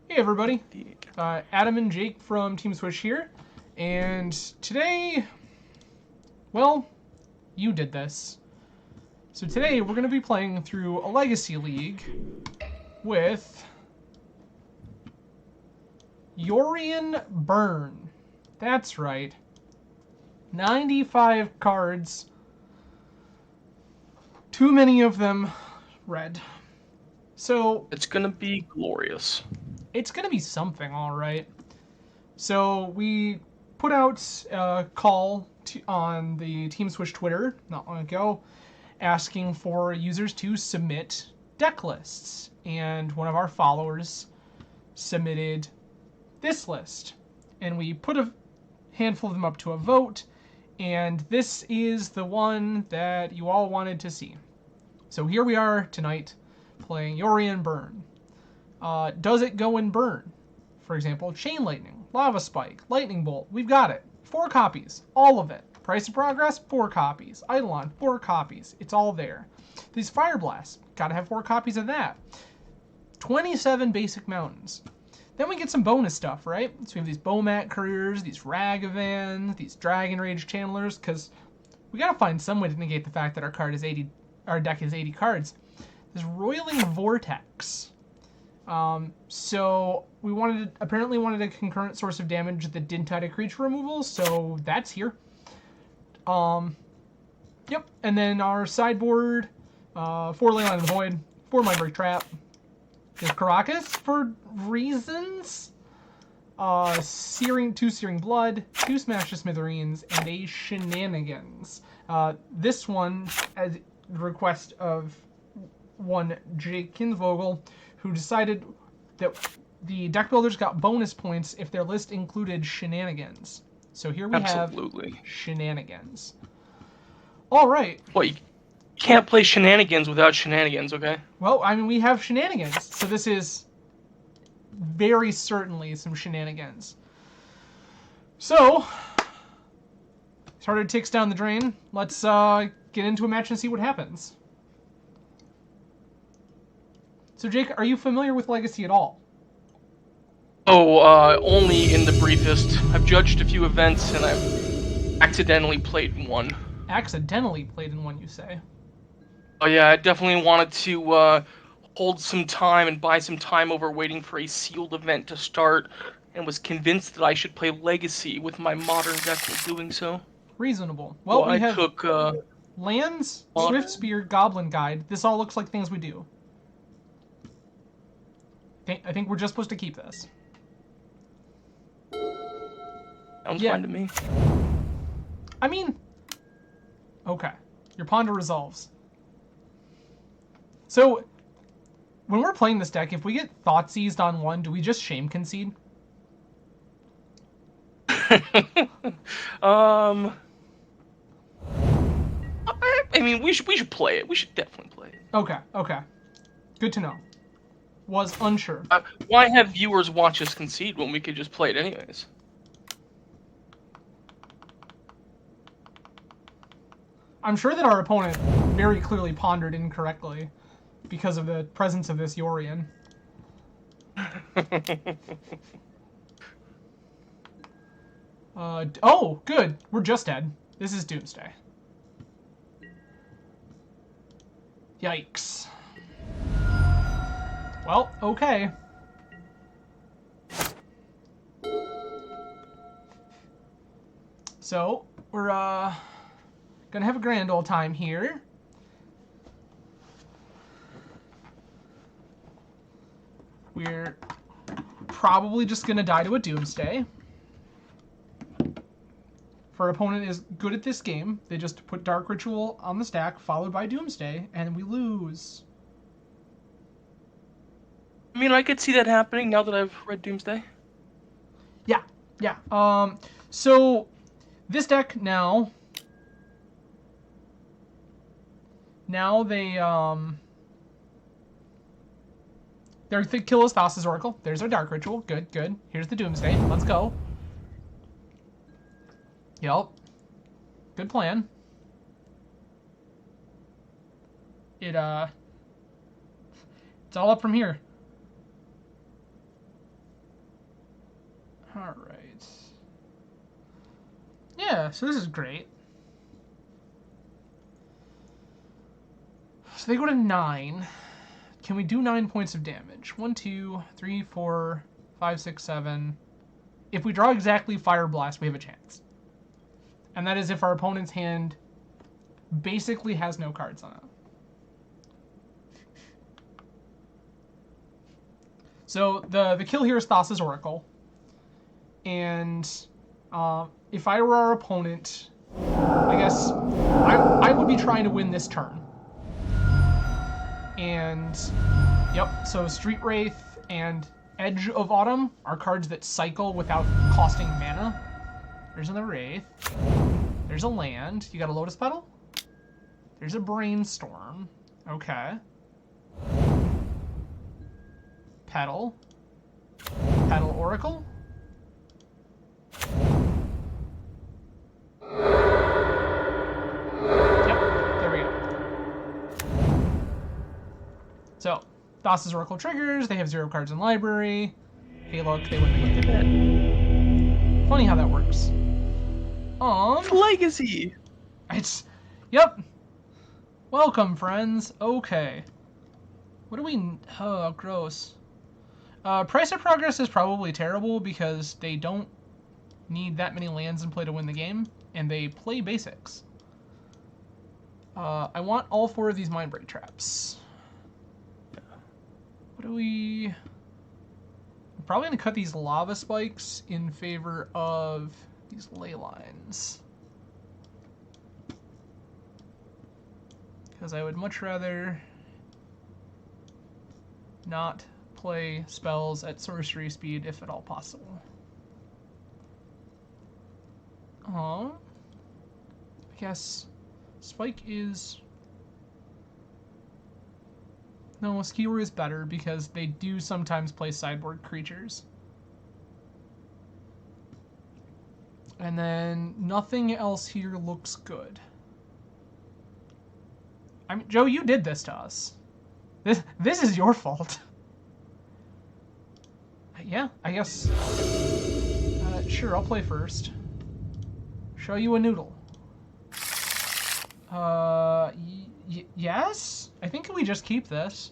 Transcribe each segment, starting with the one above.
Hey everybody, Adam and Jake from Team Switch here, and today, well, you did this. So today we're going to be playing through a Legacy League with Yorion Burn. That's right. 95 cards. Too many of them red. So it's gonna be glorious. It's gonna be something, all right. So we put out a call on the Team Switch Twitter not long ago, asking for users to submit deck lists, and one of our followers submitted this list, and we put a handful of them up to a vote, and this is the one that you all wanted to see. So here we are tonight playing Yorion Burn. Does it go in Burn? For example, Chain Lightning, Lava Spike, Lightning Bolt. We've got it. 4 copies. All of it. Price of Progress, 4 copies. Eidolon, 4 copies. It's all there. These Fire Blasts, gotta have 4 copies of that. 27 basic mountains. Then we get some bonus stuff, right? So we have these Bomat Couriers, these Ragavan, these Dragon Rage Channelers, because we gotta find some way to negate the fact that our deck is 80 cards. This Roiling Vortex. So we apparently wanted a concurrent source of damage that didn't tie to creature removal, so that's here. Yep, and then our sideboard, 4 Leyline of the Void, 4 Mindbreak Trap. There's Caracas for reasons. 2 Searing Blood, 2 Smash to Smithereens, and a Shenanigans. This one, as the request of one Jake Kinsvogel, who decided that the deck builders got bonus points if their list included Shenanigans. So here we have Shenanigans. All right. Well, you can't play Shenanigans without Shenanigans, okay? Well, I mean, we have Shenanigans, so this is very certainly some Shenanigans. So, started ticks down the drain. Let's get into a match and see what happens. So, Jake, are you familiar with Legacy at all? Oh, only in the briefest. I've judged a few events, and I've accidentally played in one. Accidentally played in one, you say? Oh yeah, I definitely wanted to hold some time and buy some time over waiting for a sealed event to start, and was convinced that I should play Legacy with my modern deck while doing so. Reasonable. Well, we have took lands, Swift Spear, Goblin Guide. This all looks like things we do. I think we're just supposed to keep this. Sounds fine to me. I mean, okay. Your Ponder resolves. So, when we're playing this deck, if we get Thought Seized on 1, do we just shame concede? I mean, we should play it. We should definitely play it. Okay. Good to know. Was unsure. Why have viewers watch us concede when we could just play it anyways? I'm sure that our opponent very clearly pondered incorrectly because of the presence of this Yorion. Oh, good. We're just dead. This is Doomsday. Yikes. Well, okay. So, we're, gonna have a grand old time here. We're probably just gonna die to a Doomsday. If our opponent is good at this game, they just put Dark Ritual on the stack, followed by Doomsday, and we lose. I mean, I could see that happening now that I've read Doomsday. Yeah. So this deck now they they're kill us Thassa's Oracle. There's our Dark Ritual. Good. Here's the Doomsday. Let's go. Yep. Good plan. It's all up from here. All right. Yeah, so this is great. So they go to 9. Can we do 9 points of damage? 1, 2, 3, 4, 5, 6, 7. If we draw exactly Fire Blast, we have a chance. And that is if our opponent's hand basically has no cards on it. So the kill here is Thassa's Oracle. And if I were our opponent, I guess I would be trying to win this turn. And, yep, so Street Wraith and Edge of Autumn are cards that cycle without costing mana. There's another Wraith. There's a land. You got a Lotus Petal? There's a Brainstorm. Okay. Petal. Petal Oracle. Yep, there we go. So, Thassa's Oracle triggers. They have 0 cards in library. Hey, look, they wouldn't have looked at it. Funny how that works. Legacy! Yep. Welcome, friends. Okay. What do we... Oh, gross. Price of Progress is probably terrible because they don't need that many lands in play to win the game, and they play basics. I want all 4 of these Mindbreak traps. What do we... I'm probably going to cut these Lava Spikes in favor of these Ley Lines. Because I would much rather not play spells at sorcery speed if at all possible. I guess Spike is... No, Skewer is better because they do sometimes play sideboard creatures. And then nothing else here looks good. I mean, Joe, you did this to us. This is your fault. Yeah, I guess. Sure, I'll play first. Show you a noodle. Yes? I think we just keep this.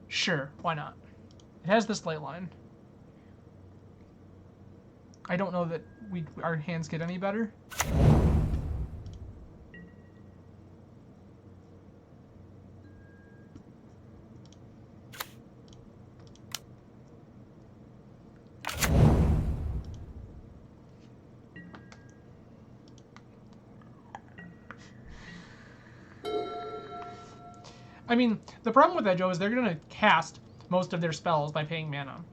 Sure, why not? It has this ley line. I don't know that our hands get any better. I mean, the problem with that, Joe, is they're going to cast most of their spells by paying mana.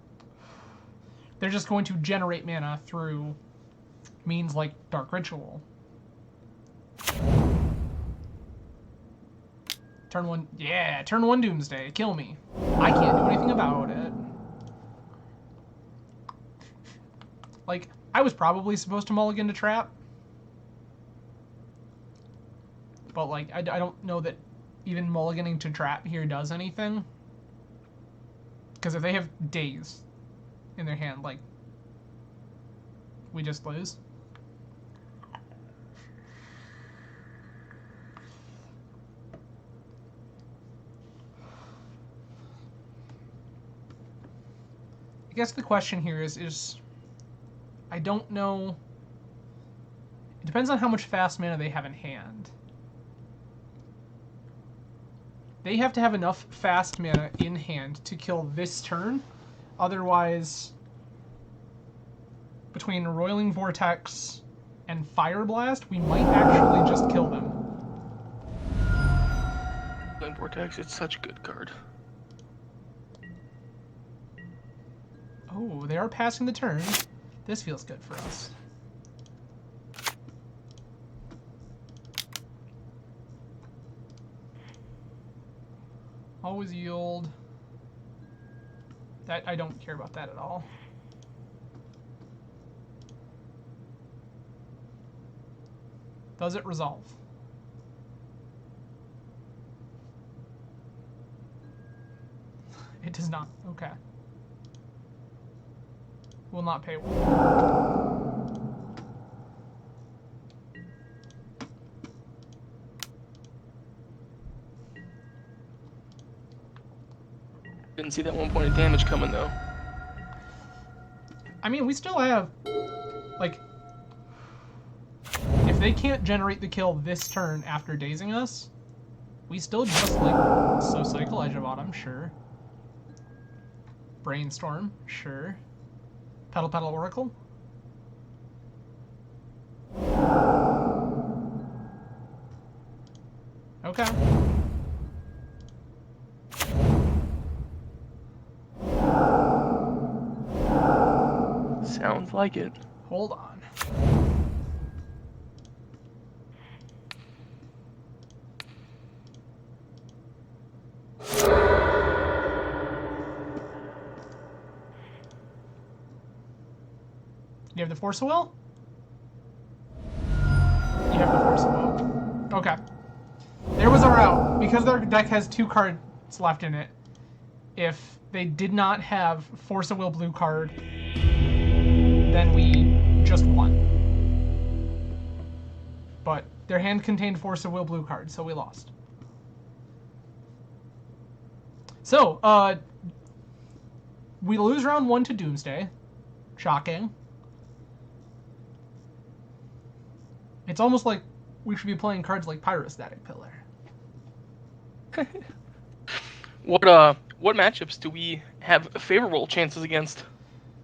They're just going to generate mana through means like Dark Ritual. Turn 1, yeah, turn 1 Doomsday, kill me. I can't do anything about it. Like, I was probably supposed to mulligan to trap. But, like, I don't know that even mulliganing to trap here does anything. Because if they have days in their hand, like, we just lose. I guess the question here is I don't know. It depends on how much fast mana they have in hand. They have to have enough fast mana in hand to kill this turn. Otherwise, between Roiling Vortex and Fire Blast, we might actually just kill them. Roiling Vortex, it's such a good card. Oh, they are passing the turn. This feels good for us. Always yield. That I don't care about that at all. Does it resolve? It does not. Okay. Will not pay one. Didn't see that 1 point of damage coming though. I mean, we still have, like, if they can't generate the kill this turn after dazing us, we still just, like, so cycle Edge of Autumn, sure. Brainstorm, sure. Petal Petal Oracle. Okay. Sounds like it. Hold on. You have the Force of Will? You have the Force of Will. Okay. There was our out. Because their deck has 2 cards left in it, if they did not have Force of Will blue card, then we just won. But their hand contained Force of Will blue card, so we lost. So, we lose round 1 to Doomsday. Shocking. It's almost like we should be playing cards like Pyrostatic Pillar. What matchups do we have favorable chances against?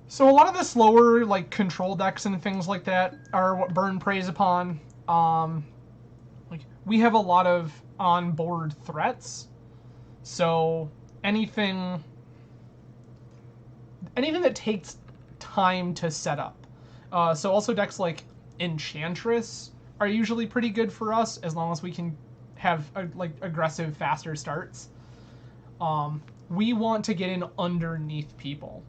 So a lot of the slower, like, control decks and things like that are what Burn preys upon. Like, we have a lot of on-board threats. So anything that takes time to set up. So also decks like Enchantress are usually pretty good for us as long as we can have like aggressive, faster starts. We want to get in underneath people.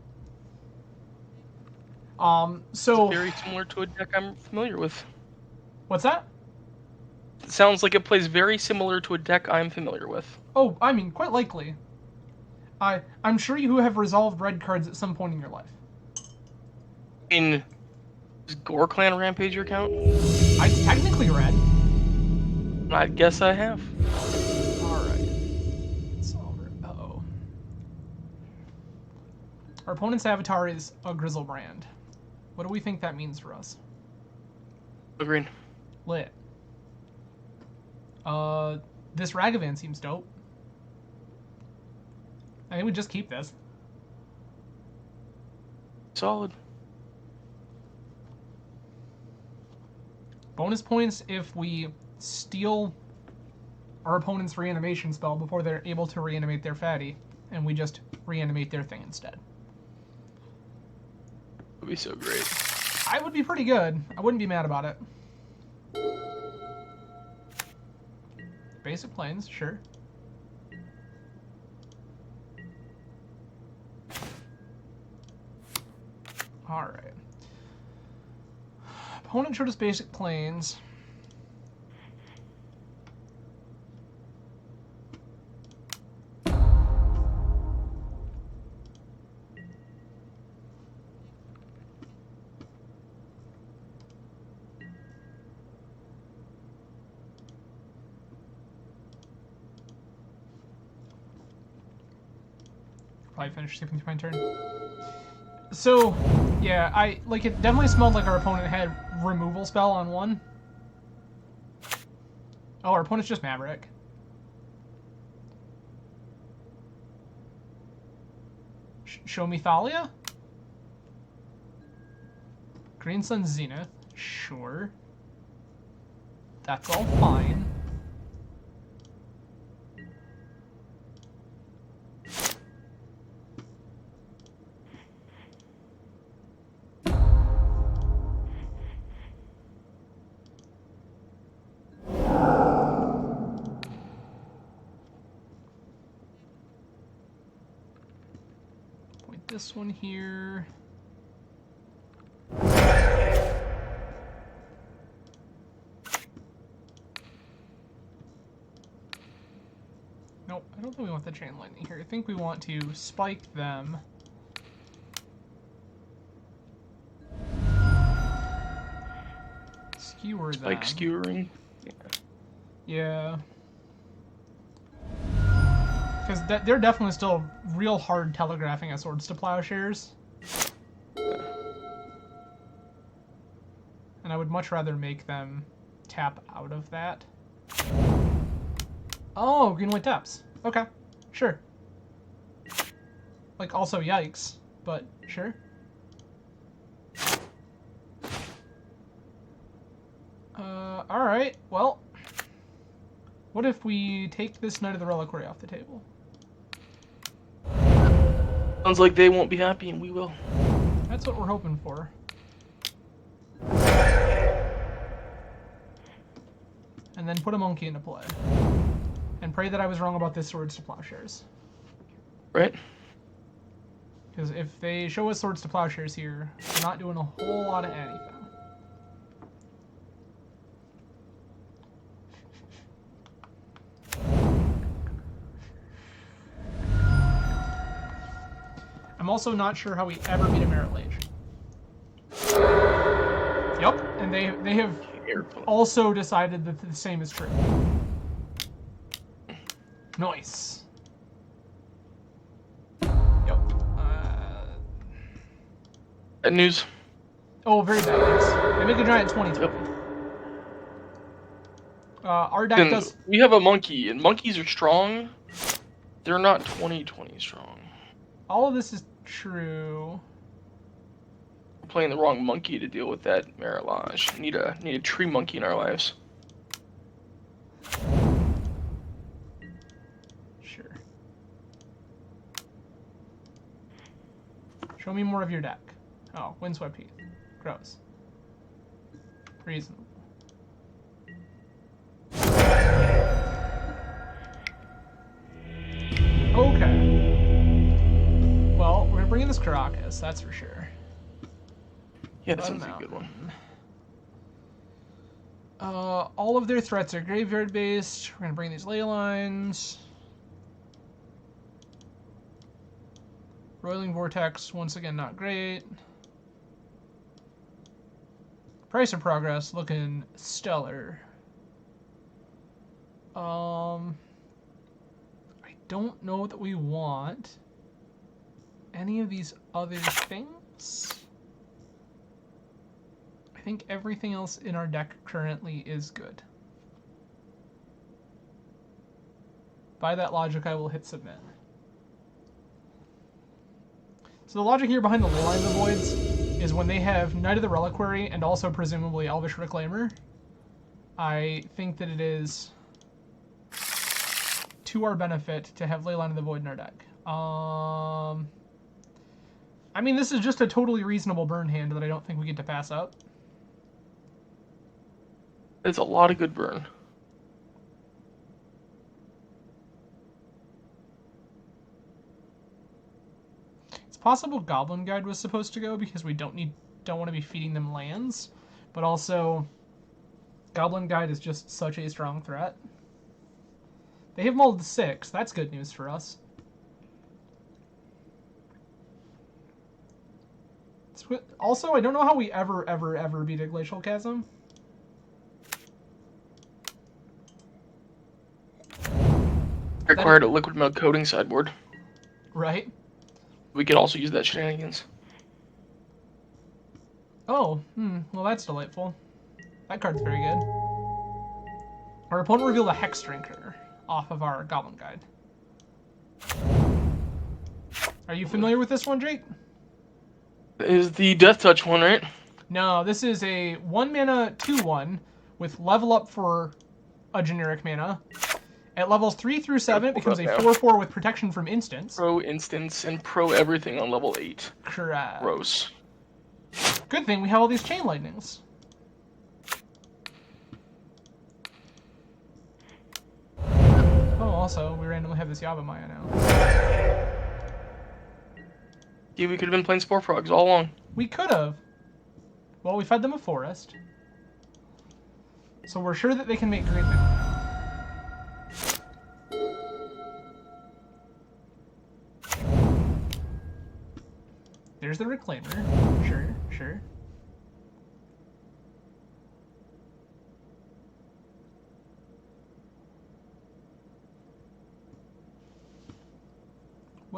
So It's very similar to a deck I'm familiar with. What's that? It sounds like it plays very similar to a deck I'm familiar with. Oh, I mean, quite likely. I'm sure you have resolved red cards at some point in your life. Does Gore Clan Rampage your count? I technically red. I guess I have. Alright. Uh-oh. Our opponent's avatar is a Grizzlebrand. What do we think that means for us? Agreed. Lit. This Ragavan seems dope. I think we just keep this. Solid. Bonus points if we steal our opponent's reanimation spell before they're able to reanimate their fatty, and we just reanimate their thing instead. Would be so great. I would be pretty good. I wouldn't be mad about it. Basic planes, sure. Alright. Opponent showed us basic planes. Probably finish skipping through my turn. So, yeah, it definitely smelled like our opponent had removal spell on one. Oh, our opponent's just Maverick. Show me Thalia? Green Sun Zenith, sure. That's all fine. This one here. Nope, I don't think we want the chain lightning here. I think we want to spike them. Skewer them. Like skewering. Yeah. Because they're definitely still real hard telegraphing as swords to plowshares. And I would much rather make them tap out of that. Oh, green white taps. Okay, sure. Like, also yikes, but sure. Alright, well. What if we take this Knight of the Reliquary off the table? Sounds like they won't be happy, and we will. That's what we're hoping for. And then put a monkey into play. And pray that I was wrong about this swords to plowshares. Right? Because if they show us swords to plowshares here, we're not doing a whole lot of anything. I'm also not sure how we ever beat a Merit Lage. Yep, and they have also decided that the same is true. Nice. Yep. Bad news. Oh, very bad news. They make a giant 20-20. Yep. Our deck and does... We have a monkey, and monkeys are strong. They're not 20-20 strong. All of this is true. We're playing the wrong monkey to deal with that Merit Lage. Need a tree monkey in our lives. Sure. Show me more of your deck. Oh, Windswept Heath. Gross. Reasonable. Okay. Well, we're gonna bring in this Caracas, that's for sure. Yeah, that sounds like a good one. All of their threats are graveyard based. We're gonna bring these ley lines. Roiling Vortex, once again, not great. Price of Progress looking stellar. I don't know that we want any of these other things. I think everything else in our deck currently is good. By that logic, I will hit submit. So the logic here behind the Leyline of the Voids is when they have Knight of the Reliquary and also presumably Elvish Reclaimer, I think that it is to our benefit to have Leyline of the Void in our deck. I mean, this is just a totally reasonable burn hand that I don't think we get to pass up. It's a lot of good burn. It's possible Goblin Guide was supposed to go because we don't want to be feeding them lands, but also Goblin Guide is just such a strong threat. They have mulled 6. That's good news for us. Also, I don't know how we ever beat a Glacial Chasm. Required a liquid milk coating sideboard. Right. We could also use that shenanigans. Oh, well that's delightful. That card's very good. Our opponent revealed a Hex Drinker off of our Goblin Guide. Are you familiar with this one, Jake? Is the Death Touch one, right? No, this is a 1-mana 2/1 with level up for a generic mana. At levels 3 through 7, it becomes a 4/4 with protection from instants. Pro instants and pro everything on level 8. Correct. Gross. Good thing we have all these Chain Lightnings. Oh, also, we randomly have this Yavimaya now. Yeah, we could have been playing Spore Frogs all along. We could have. Well, we fed them a forest. So we're sure that they can make green mana. There's the Reclaimer. Sure.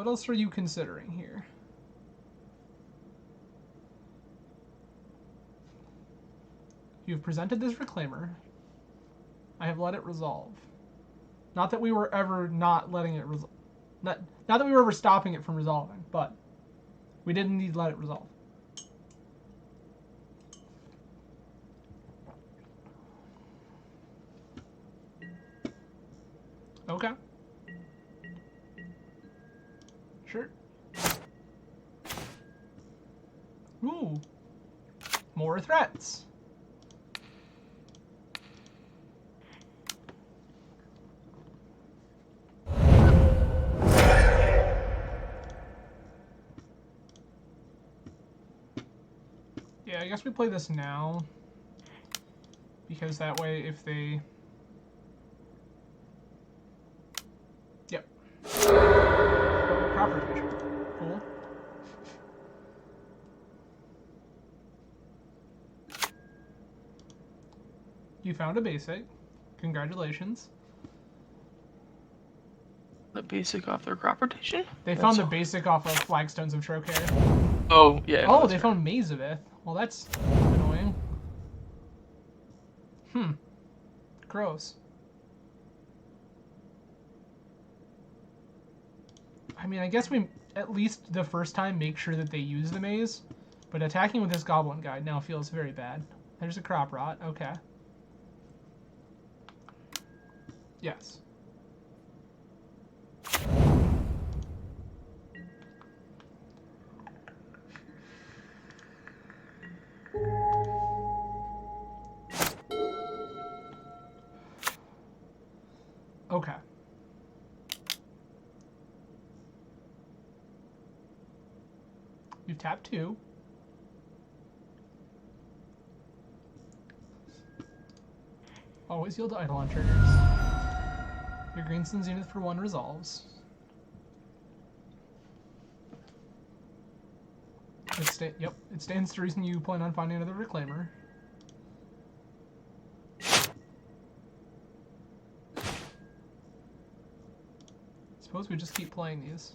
what else are you considering here? You've presented this reclaimer. I have let it resolve. Not that we were ever not letting it resolve. Not that we were ever stopping it from resolving, but we didn't need to let it resolve. Okay. Sure. Ooh. More threats. Yeah, I guess we play this now. Because that way, if they... Yep. Crop rotation. Cool. You found a basic. Congratulations. The basic off their crop rotation? They found the basic off of Flagstones of Trocare. Oh, yeah. Oh, they found Mazavith. Well, that's annoying. Gross. I mean, I guess we, at least the first time, make sure that they use the maze. But attacking with this Goblin Guide now feels very bad. There's a Crop Rot. Okay. Yes. Okay. You've tapped 2. Always yield to Eidolon triggers. Your Greenstone Zenith for 1 resolves. Yep, it stands to reason you plan on finding another Reclaimer. Suppose we just keep playing these.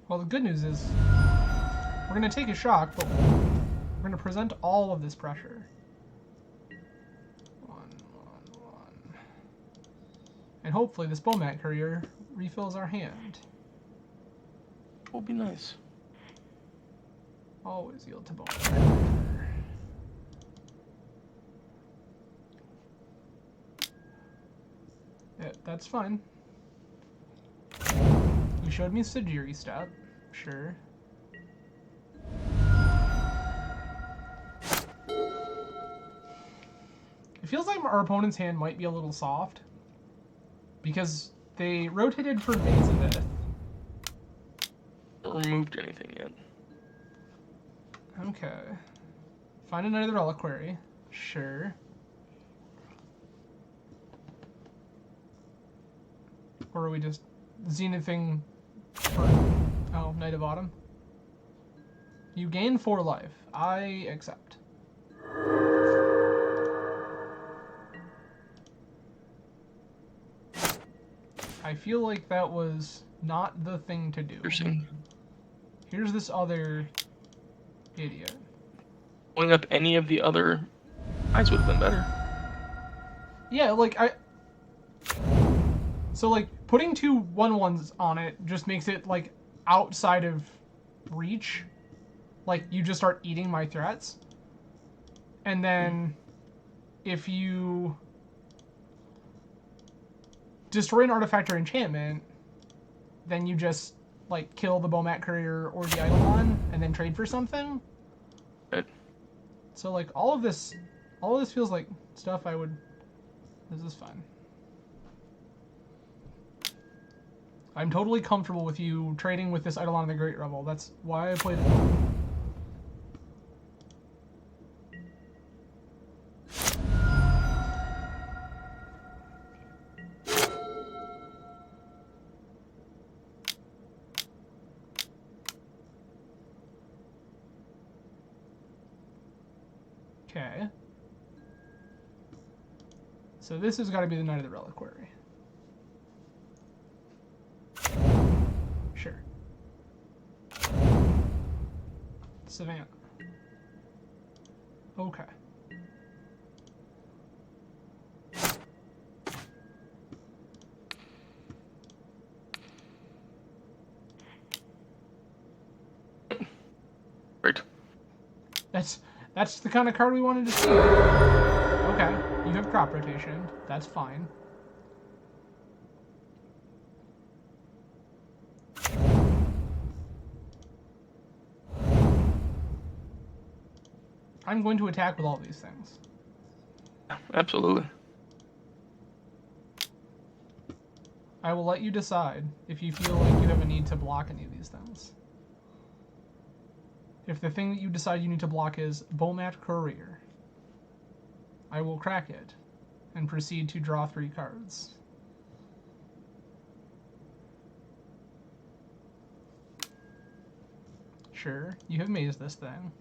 Well, the good news is we're going to take a shock, but we're going to present all of this pressure. 1, 1, 1. And hopefully this Bowmat Courier refills our hand. Will be nice. Always yield to Bowmat Courier. Yeah, that's fine. You showed me Sajiri step. Sure. It feels like our opponent's hand might be a little soft. Because they rotated for Mazavith. Not removed anything yet. Okay. Find another Reliquary. Sure. Or are we just Zenithing for... Oh, Knight of Autumn. You gain 4 life. I accept. I feel like that was not the thing to do. Interesting. Here's this other idiot. Pulling up any of the other eyes would have been better. Yeah, like, So, like, putting 2 1/1s on it just makes it, like, outside of reach. Like, you just start eating my threats. And then, if you destroy an artifact or enchantment, then you just, like, kill the Bowmat Courier or the Eidolon, and then trade for something. Good. So, like, all of this feels like stuff I would... This is fine. I'm totally comfortable with you trading with this Eidolon and the Great Rebel. That's why I played it. Okay. So this has got to be the Knight of the Reliquary. Sure. Savannah. Okay. Right. That's the kind of card we wanted to see. Okay, you have crop rotation. That's fine. I'm going to attack with all these things. Absolutely. I will let you decide if you feel like you have a need to block any of these things. If the thing that you decide you need to block is Bomat Courier, I will crack it and proceed to draw 3 cards. Sure, you have mazed this thing.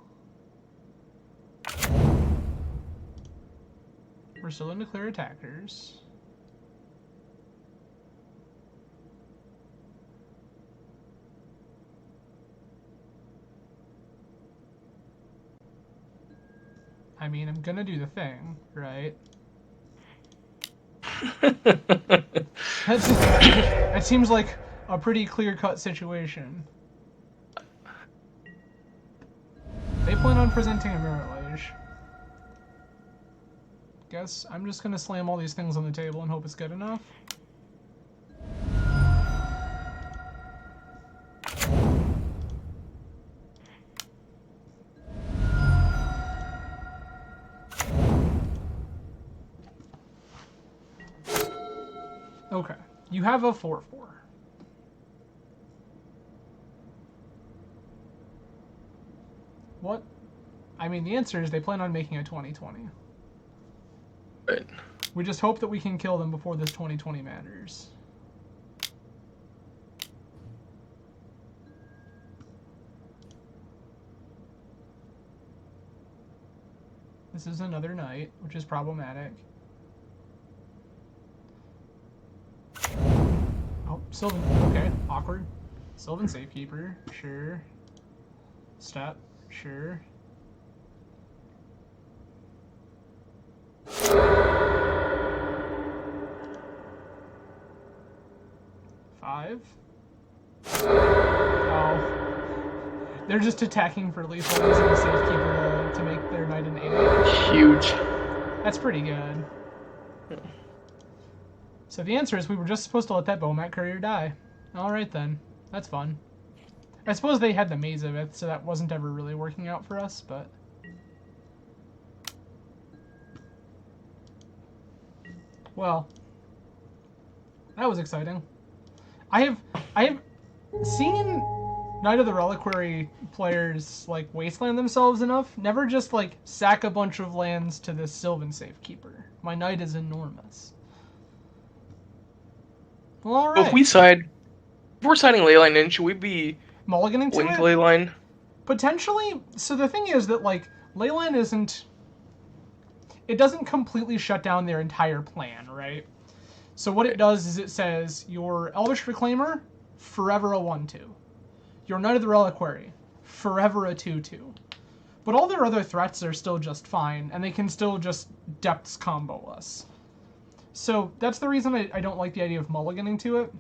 We're still going to clear attackers. I mean, I'm gonna do the thing, right? That seems like a pretty clear-cut situation. They plan on presenting a Mirror Lage. Guess I'm just gonna slam all these things on the table and hope it's good enough. Okay, you have a 4/4. What? I mean, the answer is they plan on making a 20/20. Right. We just hope that we can kill them before this 20/20 matters. This is another knight, which is problematic. Oh, Sylvan. Okay, awkward. Sylvan Safekeeper, sure. Step, sure. Five. Oh. They're just attacking for lethal using the Safekeeper to make their knight an 8. Huge. That's pretty good. So the answer is we were just supposed to let that Bomat Courier die. Alright then. That's fun. I suppose they had the Maze of it, so that wasn't ever really working out for us, but... Well. That was exciting. I have seen Knight of the Reliquary players, like, wasteland themselves enough. Never just, like, sack a bunch of lands to this Sylvan Safekeeper. My knight is enormous. Well, alright. Well, if we're siding Leyline in, should we be mulliganing to going it? to Leyline? Potentially. So the thing is that, like, Leyline isn't... It doesn't completely shut down their entire plan, right? So what it does is it says, your Elvish Reclaimer, forever a 1/2. Your Knight of the Reliquary, forever a 2/2. But all their other threats are still just fine, and they can still just Depths combo us. So that's the reason I don't like the idea of mulliganing to it.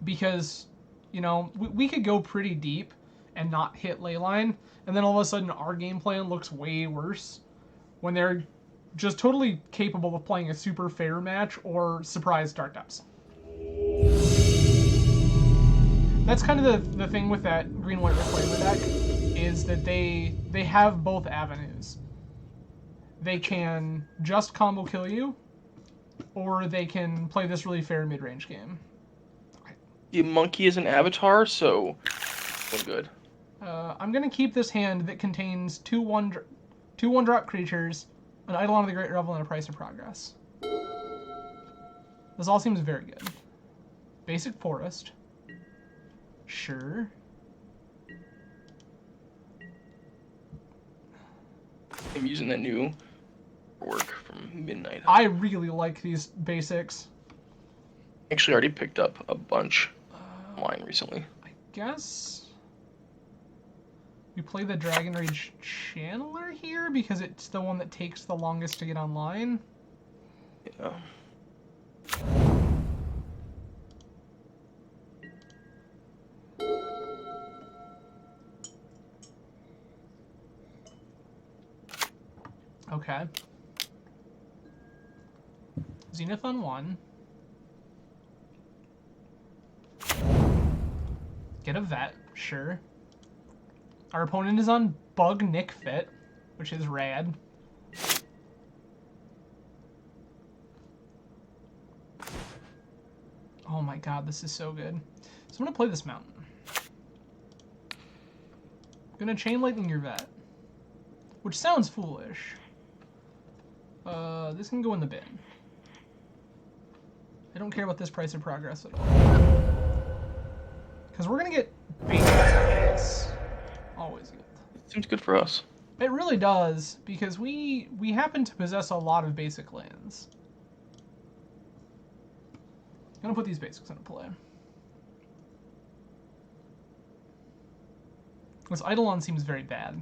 Because, you know, we could go pretty deep and not hit Leyline, and then all of a sudden our game plan looks way worse when they're just totally capable of playing a super fair match or surprise Dark Depths. That's kind of the thing with that green-white Reclaimer deck, is that they have both avenues. They can just combo kill you, or they can play this really fair mid-range game. The monkey is an avatar, so we're good. I'm going to keep this hand that contains two 1-drop creatures, an Eidolon of the Great Revel, and a Price of Progress. This all seems very good. Basic Forest. Sure. I'm using that new work from Midnight. I really like these basics. Actually, already picked up a bunch online recently. I guess we play the Dragon Rage Channeler here because it's the one that takes the longest to get online. Yeah. Okay. Zenith on 1. Get a vet, sure. Our opponent is on Bug Nick Fit, which is rad. Oh my god, this is so good. So I'm gonna play this mountain. I'm gonna Chain Lightning your vet. Which sounds foolish. This can go in the bin. I don't care about this price of progress at all. Because we're gonna get basics. Always good. Seems good for us. It really does, because we happen to possess a lot of basic lands. I'm gonna put these basics into play. This Eidolon seems very bad.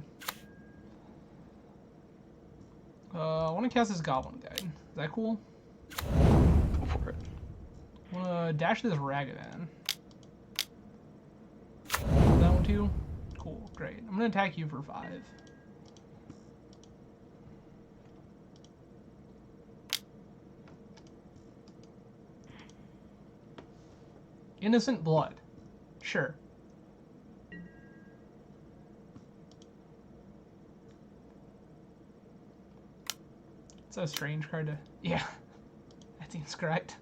I want to cast this Goblin Guide. Is that cool? Go for it. I want to dash this Ragavan. That one too? Cool, great. I'm going to attack you for 5. Innocent Blood. Sure. It's a strange card to... Yeah. That seems correct.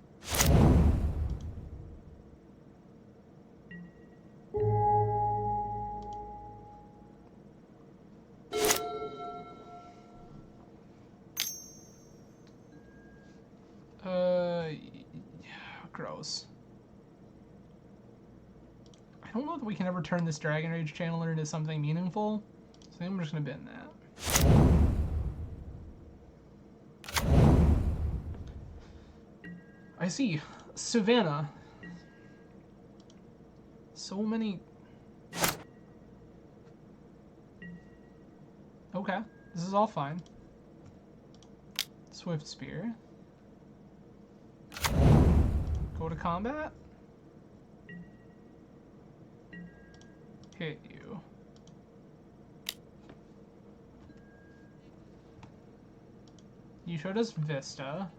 Gross. I don't know that we can ever turn this Dragon Rage Channeler into something meaningful, so I think I'm just gonna bin that. I see. Savannah. So many... Okay, this is all fine. Swift Spear. Go to combat. Hit you. You showed us Vista.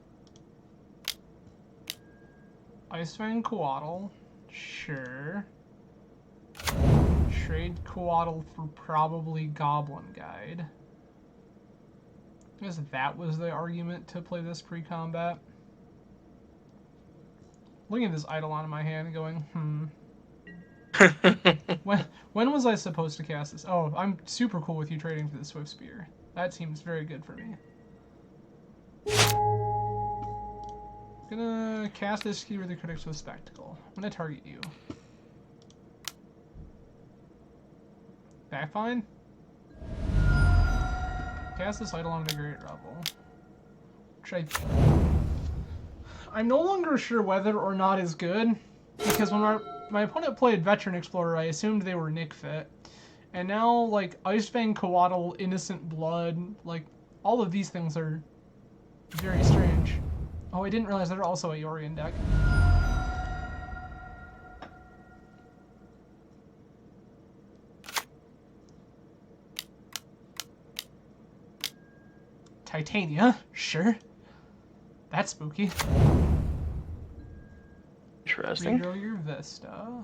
Icefang Coatl. Sure. Trade Coatl for probably Goblin Guide. I guess that was the argument to play this pre-combat. Looking at this Eidolon in my hand and going, when was I supposed to cast this? Oh, I'm super cool with you trading for the Swift Spear. That seems very good for me. I'm gonna cast this Skewer the Critics with Spectacle. I'm gonna target you. That fine? Cast this Eidolon to Great Revel. Which I'm no longer sure whether or not is good, because when my opponent played Veteran Explorer, I assumed they were Nick Fit. And now, like, Icefang Coatl, Innocent Blood, like, all of these things are very strange. Oh, I didn't realize they're also a Yorion deck. Titania, sure. That's spooky. Interesting. Regrow your Vista.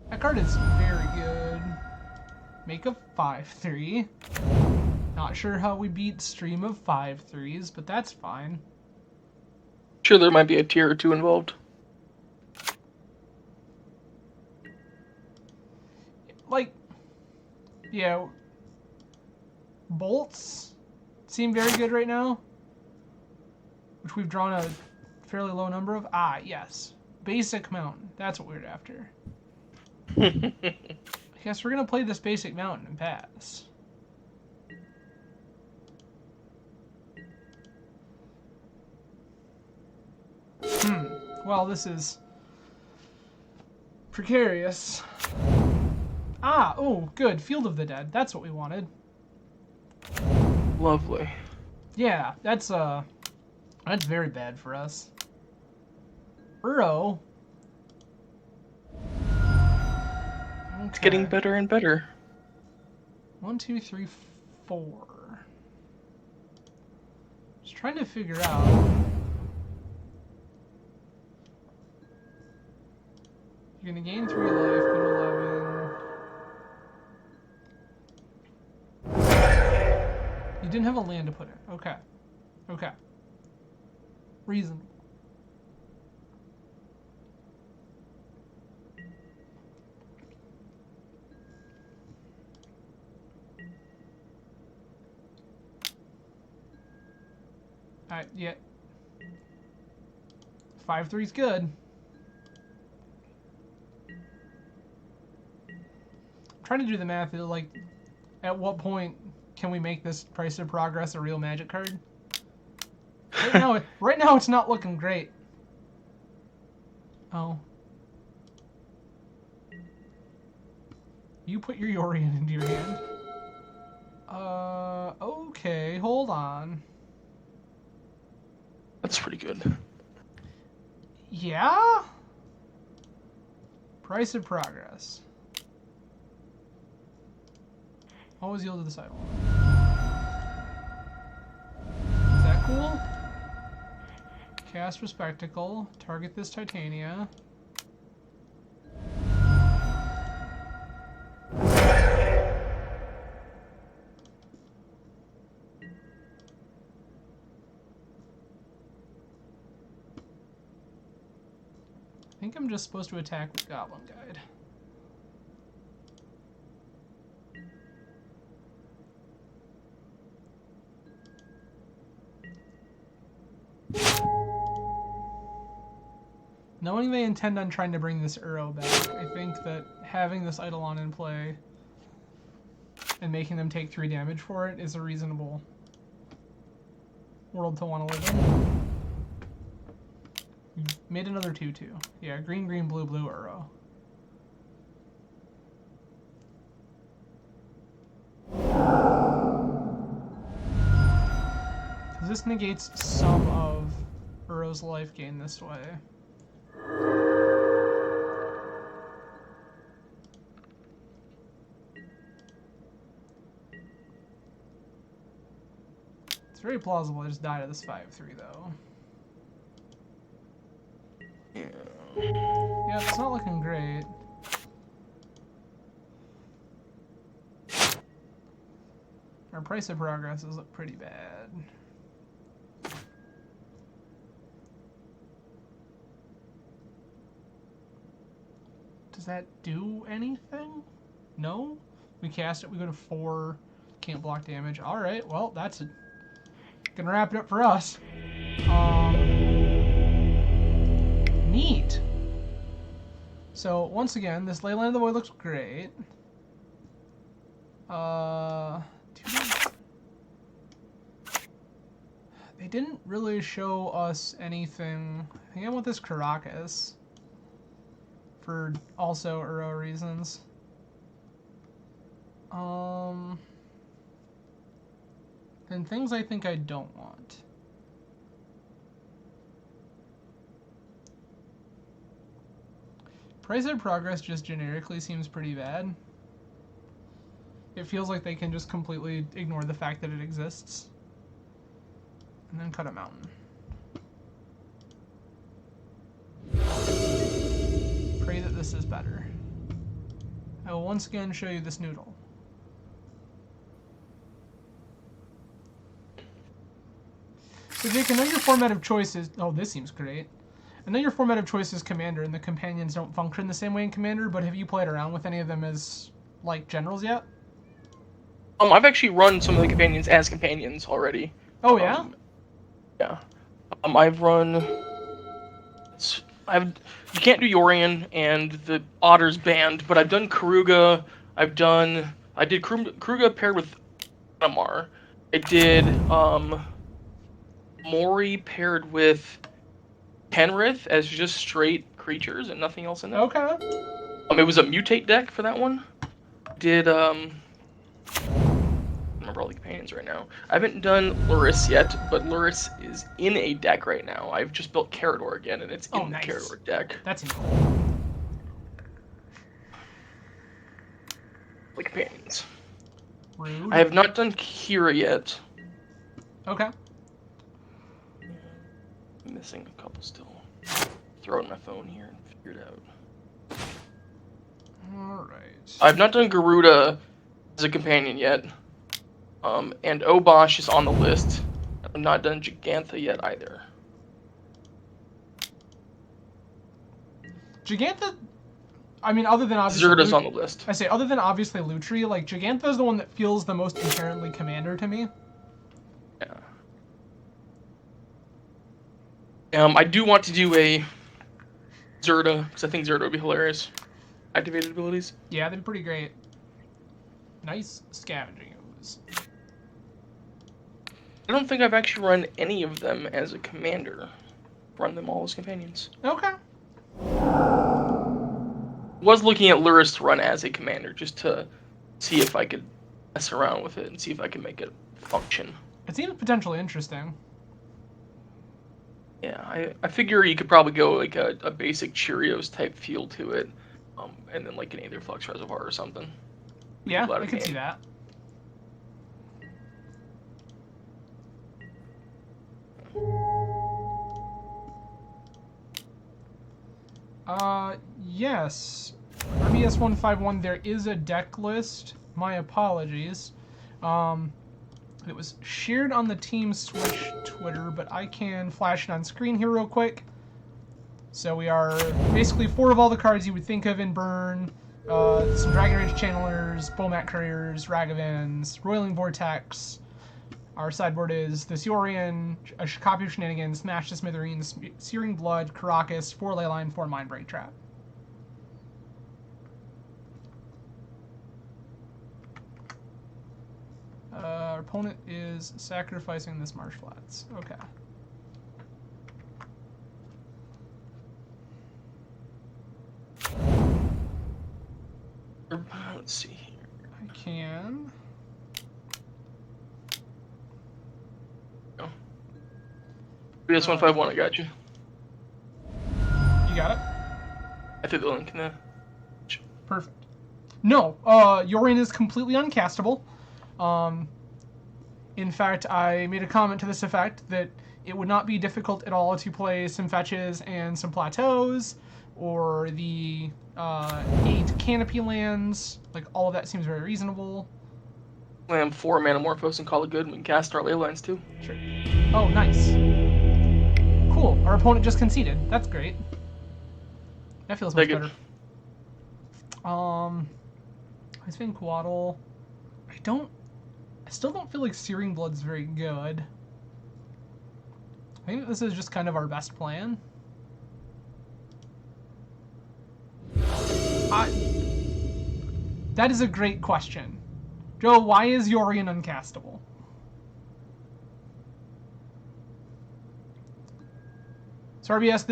That card is very good. Make a 5/3. Not sure how we beat stream of 5/3s, but that's fine. Sure, there might be a tier or two involved. Like, yeah, bolts seem very good right now, which we've drawn a fairly low number of. Ah, yes. Basic mountain. That's what we're after. guess we're gonna play this basic mountain and pass. Well, this is precarious. Ah, oh, good. Field of the Dead. That's what we wanted. Lovely. Yeah, that's very bad for us. Uro. Okay. It's getting better and better. 1, 2, 3, 4. Just trying to figure out. You're gonna gain 3 life, go to 11. You didn't have a land to put in. Okay. Okay. Reasonable. Alright, yeah. 5-3's good. I'm trying to do the math, like, at what point can we make this Price of Progress a real Magic card? Right now it's not looking great. Oh. You put your Yorion into your hand. Okay, hold on. That's pretty good. Yeah? Price of Progress. Always yield to the sidewalk. Is that cool? Cast Respectacle. Target this Titania. I think I'm just supposed to attack with Goblin Guide. Knowing they intend on trying to bring this Uro back, I think that having this Eidolon in play and making them take 3 damage for it is a reasonable world to want to live in. You made another 2/2. Yeah, green, green, blue, blue Uro. Because this negates some of Uro's life gain this way. It's very plausible I just died at this 5/3 though. Yeah, it's not looking great. Our Price of Progresses look pretty bad. Does that do anything? No? We cast it, we go to 4, can't block damage. Alright, well, that's it. Gonna wrap it up for us. Neat. So, once again, this Leyline of the Void looks great. They didn't really show us anything. I think I want this Caracas. For also Uro reasons. And things I think I don't want. Price of Progress just generically seems pretty bad. It feels like they can just completely ignore the fact that it exists. And then cut a mountain. Pray that this is better. I will once again show you this noodle. So Jake, I know your format of choice is... Oh, this seems great. I know your format of choice is Commander, and the companions don't function the same way in Commander, but have you played around with any of them as, like, generals yet? I've actually run some of the companions as companions already. Oh, yeah? Yeah. I've run... You can't do Yorion and the Otters band, but I've done Karuga, I did Kruga paired with Anamar. I did Mori paired with Penrith as just straight creatures and nothing else in it. Okay. It was a mutate deck for that one. Did I remember all the companions right now. I haven't done Luris yet, but Luris is in a deck right now. I've just built Carador again, and it's in the Carador deck. That's cool. The companions. Rude. I have not done Kira yet. Okay. I'm missing a couple still. Throw it in my phone here and figure it out. Alright. I've not done Garuda as a companion yet. And Obosh is on the list. I've not done Gigantha yet either. Gigantha, I mean, other than obviously... Zerda's on the list. I say, other than obviously Lutri, like, Gigantha is the one that feels the most inherently commander to me. Yeah. I do want to do a Zerda, because I think Zerda would be hilarious. Activated abilities. Yeah, they're pretty great. Nice scavenging ooze. I don't think I've actually run any of them as a commander. Run them all as companions. Okay. Was looking at Luris to run as a commander, just to see if I could mess around with it and see if I can make it function. It seems potentially interesting. Yeah, I figure you could probably go like a basic Cheerios type feel to it, and then like an Aetherflux Reservoir or something. Yeah, I could see that. Yes. RBS151, there is a deck list. My apologies. It was shared on the Team Switch Twitter, but I can flash it on screen here real quick. So we are basically 4 of all the cards you would think of in Burn. Some Dragon Rage Channelers, Bomat Couriers, Ragavans, Roiling Vortex. Our sideboard is this Yorion, a Shikapu Shenanigans, Smash the Smithereens, Searing Blood, Karakas, 4 Leyline, 4 Mindbreak Trap. Our opponent is sacrificing this Marsh Flats. Okay. Let's see here. I can. BS151, I got you. You got it? I threw the link in there. Perfect. No, Yorion is completely uncastable. In fact, I made a comment to this effect that it would not be difficult at all to play some fetches and some plateaus, or the 8 canopy lands. Like, all of that seems very reasonable. Land 4 Manamorphose and call it good. We can cast our ley lines too. Sure. Oh, nice. Cool. Our opponent just conceded. That's great. That feels much better. Ice Vein Coatl. I still don't feel like Searing Blood's very good. I think this is just kind of our best plan. That is a great question. Joe, why is Yorion uncastable? So RBS,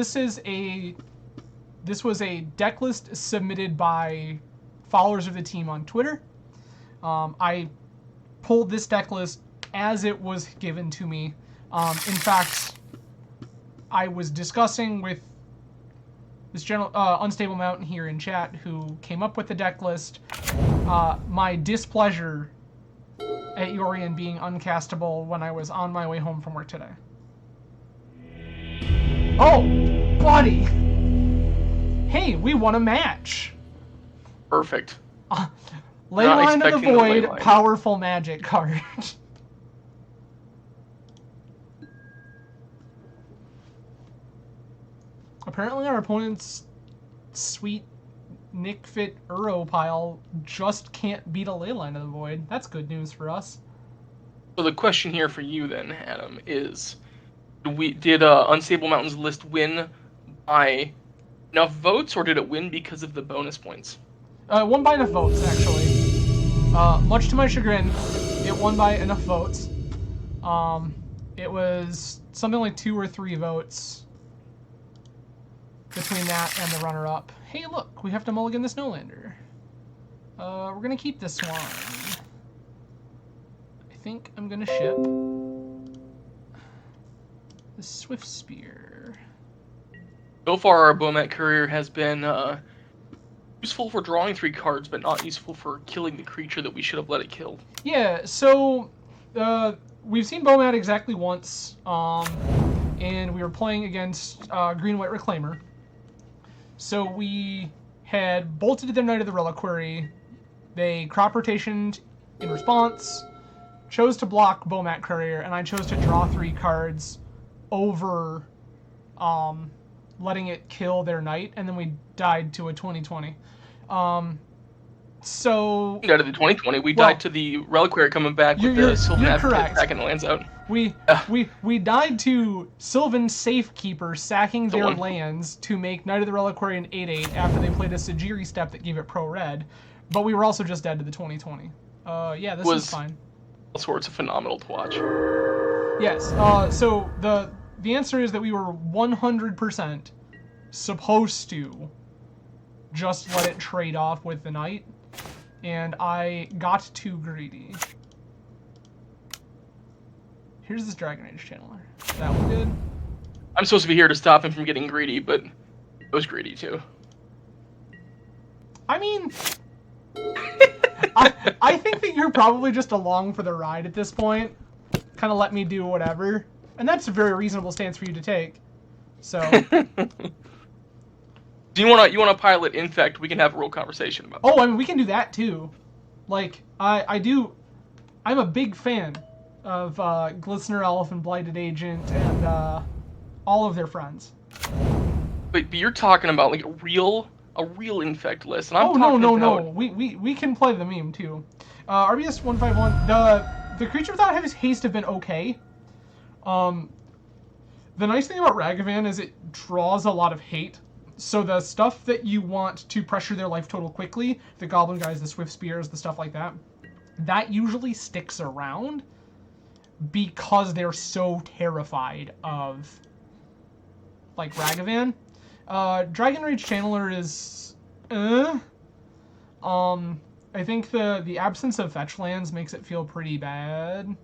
this was a deck list submitted by followers of the team on Twitter. I pulled this deck list as it was given to me. In fact, I was discussing with this Unstable Mountain here in chat who came up with the deck list. My displeasure at Yorion being uncastable when I was on my way home from work today. Oh, buddy! Hey, we won a match! Perfect. Leyline of the Void, powerful magic card. Apparently our opponent's sweet Nickfit Uro pile just can't beat a Leyline of the Void. That's good news for us. So the question here for you then, Adam, is did Unstable Mountain's list win by enough votes, or did it win because of the bonus points? Won by enough votes, actually. Much to my chagrin, it won by enough votes. It was something like 2 or 3 votes between that and the runner-up. Hey, look, we have to mulligan the Snowlander. We're gonna keep this one. I think I'm gonna ship the Swift Spear. So far, our Bomat Courier has been useful for drawing 3 cards, but not useful for killing the creature that we should have let it kill. Yeah, so we've seen Bomat exactly once, and we were playing against Green-White Reclaimer. So we had bolted their Knight of the Reliquary. They crop rotationed in response, chose to block Bomat Courier, and I chose to draw 3 cards over letting it kill their knight, and then we died to a 2020. So We died to the 2020. We died to the Reliquary coming back with the Sylvan Advocate attacking the lands out. We died to Sylvan Safekeeper sacking their lands to make Knight of the Reliquary an 8/8 after they played a Sajiri step that gave it pro-red, but we were also just dead to the 2020. Yeah, this is fine. All sorts of phenomenal to watch. Yes, so the answer is that we were 100% supposed to just let it trade off with the knight, and I got too greedy. Here's this Dragon Age Channeler. Is that one good? I'm supposed to be here to stop him from getting greedy, but I was greedy too. I mean, I think that you're probably just along for the ride at this point. Kind of let me do whatever. And that's a very reasonable stance for you to take. So... Do you want to pilot Infect? We can have a real conversation about that. Oh, I mean, we can do that too. Like, I'm a big fan of Glistener Elf and Blighted Agent and all of their friends. But you're talking about like a real Infect list, and I'm no. We can play the meme too. RBS 151. The creature without haste have been okay. The nice thing about Ragavan is it draws a lot of hate. So the stuff that you want to pressure their life total quickly, the Goblin Guys, the Swift Spears, the stuff like that, that usually sticks around because they're so terrified of, like, Ragavan. Dragon Rage Channeler is, I think the absence of fetch lands makes it feel pretty bad.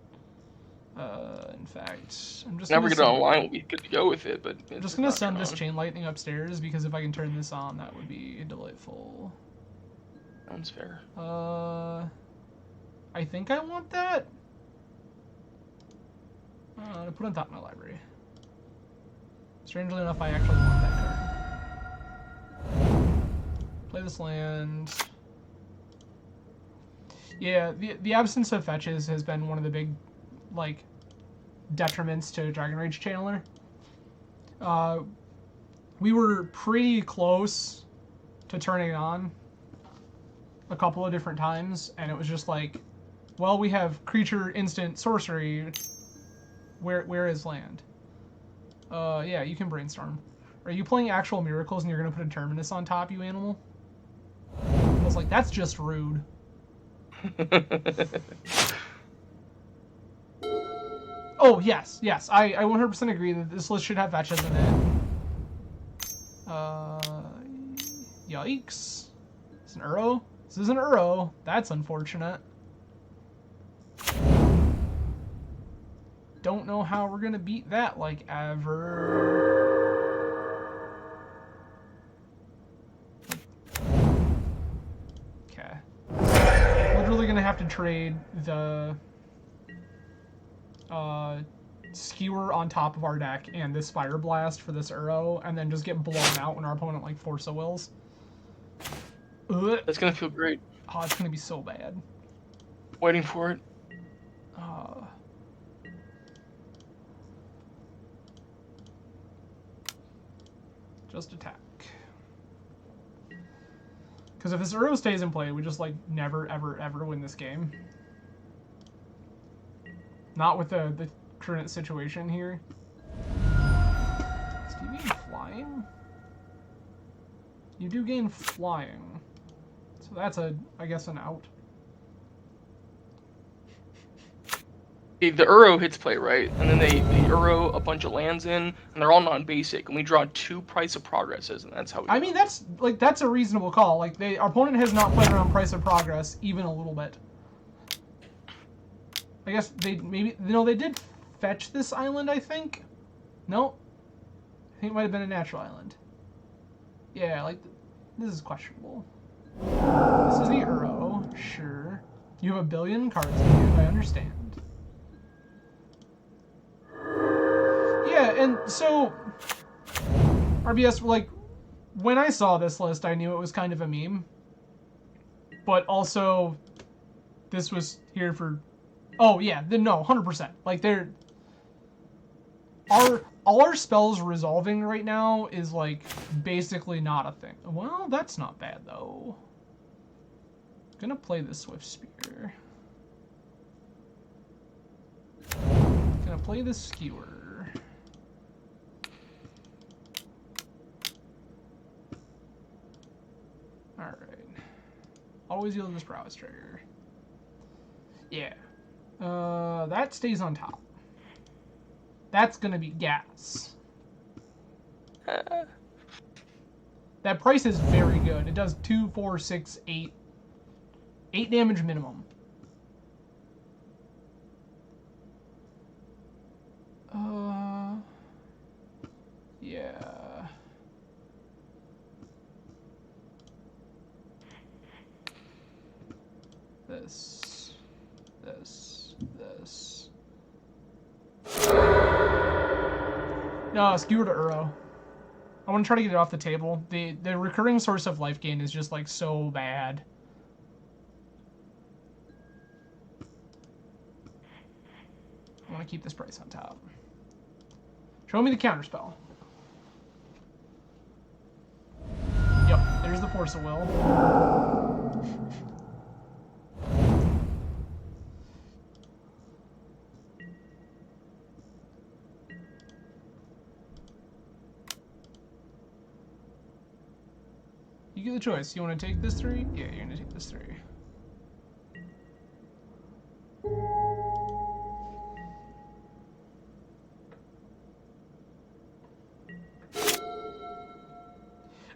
In fact, I'm just never get it online. We'll be good to go with it, but I'm just gonna send this Chain Lightning upstairs because if I can turn this on, that would be delightful. Sounds fair. I think I want that. To put on top of my library. Strangely enough, I actually want that card. Play this land. Yeah, the absence of fetches has been one of the big, like, detriments to Dragon Rage Channeler. We were pretty close to turning it on a couple of different times, and it was just like, well, we have creature, instant, sorcery. Where is land? Yeah, you can brainstorm. Are you playing actual miracles and you're gonna put a Terminus on top, you animal? I was like, that's just rude. Oh, yes. I 100% agree that this list should have fetches in it. Yikes. It's an Uro? This is an Uro. That's unfortunate. Don't know how we're gonna beat that, like, ever. Okay. Literally gonna have to trade the Skewer on top of our deck and this Fire Blast for this Uro, and then just get blown out when our opponent, like, Force of Wills. Ugh. That's gonna feel great. Oh, it's gonna be so bad. Waiting for it. Just attack. Because if this Uro stays in play, we just, like, never, ever, ever win this game. Not with the current situation here. Do you gain flying? You do gain flying. So that's I guess, an out. The Uro hits play, right? And then they Uro a bunch of lands in, and they're all non-basic, and we draw 2 Price of Progresses, and that's how we. I mean, that's a reasonable call. Like, our opponent has not played around Price of Progress even a little bit. I guess they did fetch this island, I think. No, I think it might have been a natural island. Yeah, like, this is questionable. This is the Uro, sure. You have 1 billion cards in hand, I understand. Yeah, and so RBS, like, when I saw this list, I knew it was kind of a meme. But also, this was here for... Oh, yeah, no, 100%. Like, all our spells resolving right now is, like, basically not a thing. Well, that's not bad, though. Gonna play the Swift Spear. Gonna play the Skewer. Alright. Always yield this prowess trigger. Yeah. That stays on top. That's gonna be gas. That price is very good. It does 2, 4, 6, 8. 8 damage minimum. Yeah. This. No, skewer to Uro. I want to try to get it off the table. The recurring source of life gain is just, like, so bad. I want to keep this price on top. Show me the counterspell. Yep, there's the Force of Will. You get the choice. You want to take this 3? Yeah, you're going to take this 3.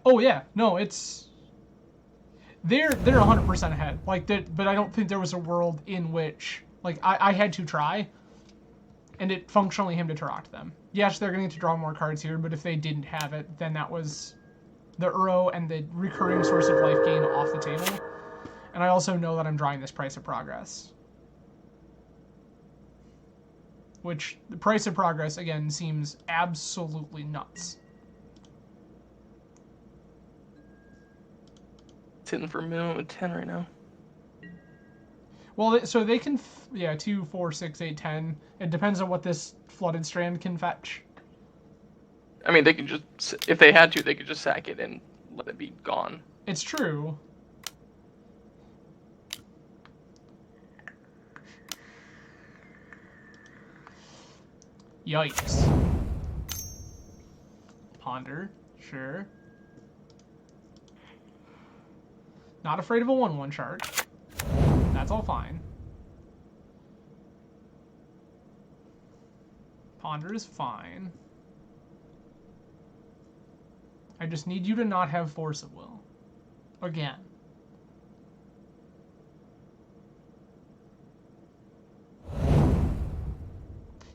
Oh yeah, no, it's they're 100% ahead. Like, but I don't think there was a world in which, like, I had to try, and it functionally him to Turok them. Yes, they're going to draw more cards here, but if they didn't have it, then that was the Uro and the recurring source of life gain off the table. And I also know that I'm drawing this Price of Progress, which the Price of Progress again seems absolutely nuts. Hitting for a minimum of 10 right now. Well, so they can, 2, 4, 6, 8, 10. It depends on what this Flooded Strand can fetch. I mean, they can just, if they had to, they could just sack it and let it be gone. It's true. Yikes. Ponder, sure. Not afraid of a 1/1 shark. That's all fine. Ponder is fine. I just need you to not have Force of Will. Again.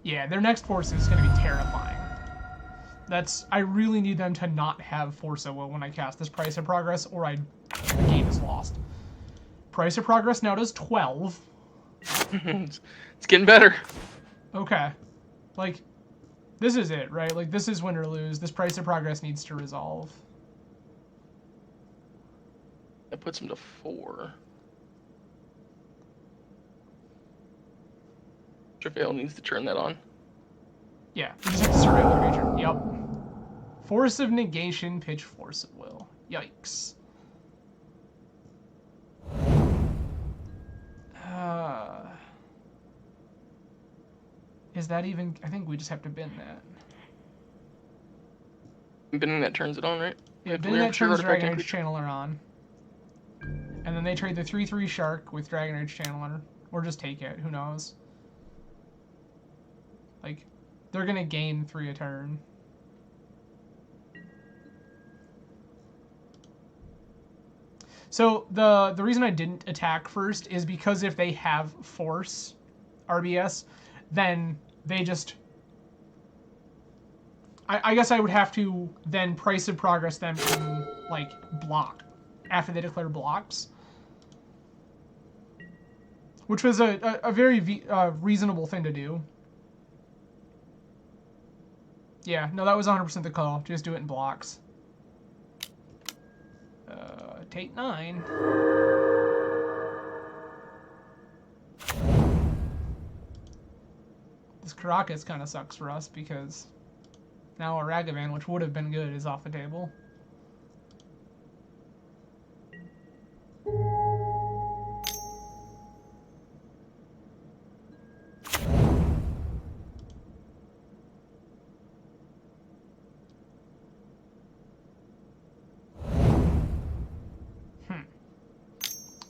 Yeah, their next Force is going to be terrifying. I really need them to not have Force of Will when I cast this Price of Progress, or the game is lost. Price of Progress now does 12. It's getting better. Okay. Like, this is it, right? Like, this is win or lose. This Price of Progress needs to resolve. That puts him to 4. Travail needs to turn that on. Yeah, we just have to surveil the creature. Yep. Force of Negation, pitch Force of Will. Yikes. Is that even... I think we just have to bin that. Binning that turns it on, right? Yeah, binning that turns Dragon Age Channeler on. And then they trade the 3/3 Shark with Dragon Rage Channeler. Or just take it, who knows. Like, they're gonna gain 3 a turn. So the reason I didn't attack first is because if they have Force RBS, then they just... I guess I would have to then Price of Progress them in, like, block, after they declare blocks. Which was a very reasonable thing to do. Yeah, no, that was 100% the call. Just do it in blocks. Take 9. This Caracas kind of sucks for us because now a Ragavan, which would have been good, is off the table.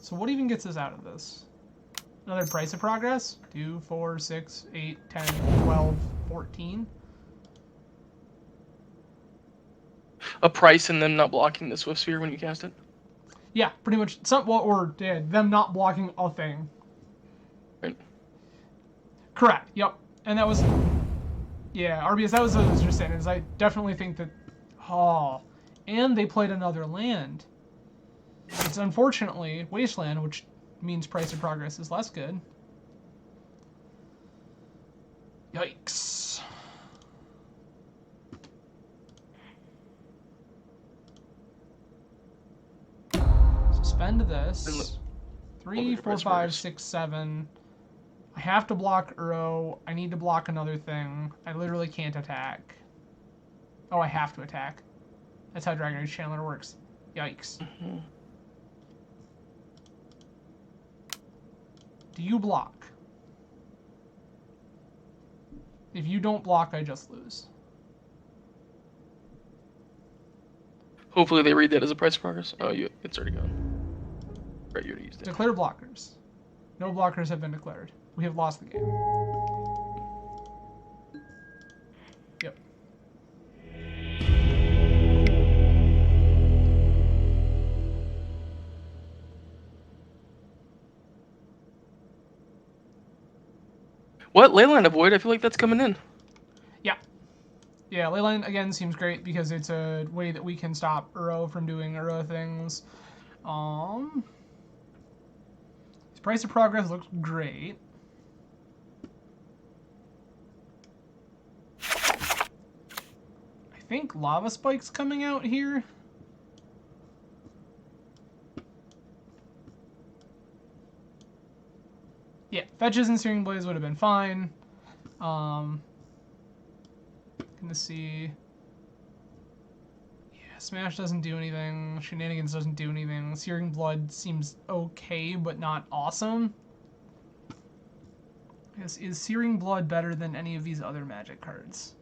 So what even gets us out of this? Another Price of Progress? 2, 4, 6, 8, 10, 12, 14. A price and them not blocking the Swift Sphere when you cast it? Yeah, pretty much. Or them not blocking a thing. Right. Correct, yep. And that was... Yeah, RBS, that was what I was just saying, is I definitely think that... Oh. And they played another land. It's unfortunately Wasteland, which means Price of Progress is less good. Yikes. Suspend this. 3, 4, 5, 6, 7. I have to block Uro. I need to block another thing. I literally can't attack. Oh, I have to attack. That's how Dragon Rage Channeler works. Yikes. Mm-hmm. Do you block? If you don't block, I just lose. Hopefully they read that as a Price of Progress. Oh, it's already gone. Right, you already used it. Declare blockers. No blockers have been declared. We have lost the game. Yep. What? Leyline Avoid? I feel like that's coming in. Yeah. Yeah, Leyline, again, seems great because it's a way that we can stop Uro from doing Uro things. His Price of Progress looks great. I think Lava Spike's coming out here. Yeah, Fetches and Searing Blaze would have been fine. Gonna see. Yeah, Smash doesn't do anything. Shenanigans doesn't do anything. Searing Blood seems okay, but not awesome. Is Searing Blood better than any of these other Magic cards?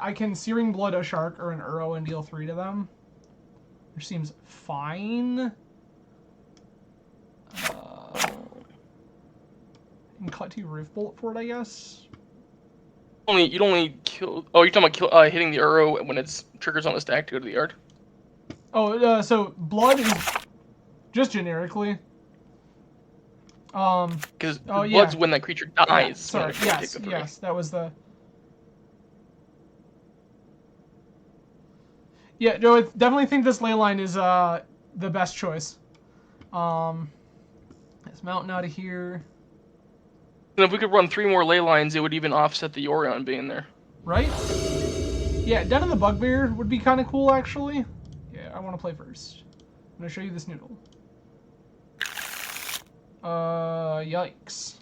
I can Searing Blood a Shark or an Uro and deal 3 to them, which seems fine. And cut 2 Roof Bolt for it, I guess. You'd only kill. Oh, you're talking about hitting the Uro when it's triggers on the stack to go to the yard. Oh, so Blood is just generically. Because Blood's when that creature dies. Yeah, sorry, yes, that was the. Yeah, no, I definitely think this Leyline is the best choice. Let's Mountain out of here. And if we could run 3 more ley lines, it would even offset the Yorion being there. Right? Yeah, Den of the Bugbear would be kind of cool, actually. Yeah, I want to play first. I'm going to show you this noodle. Yikes.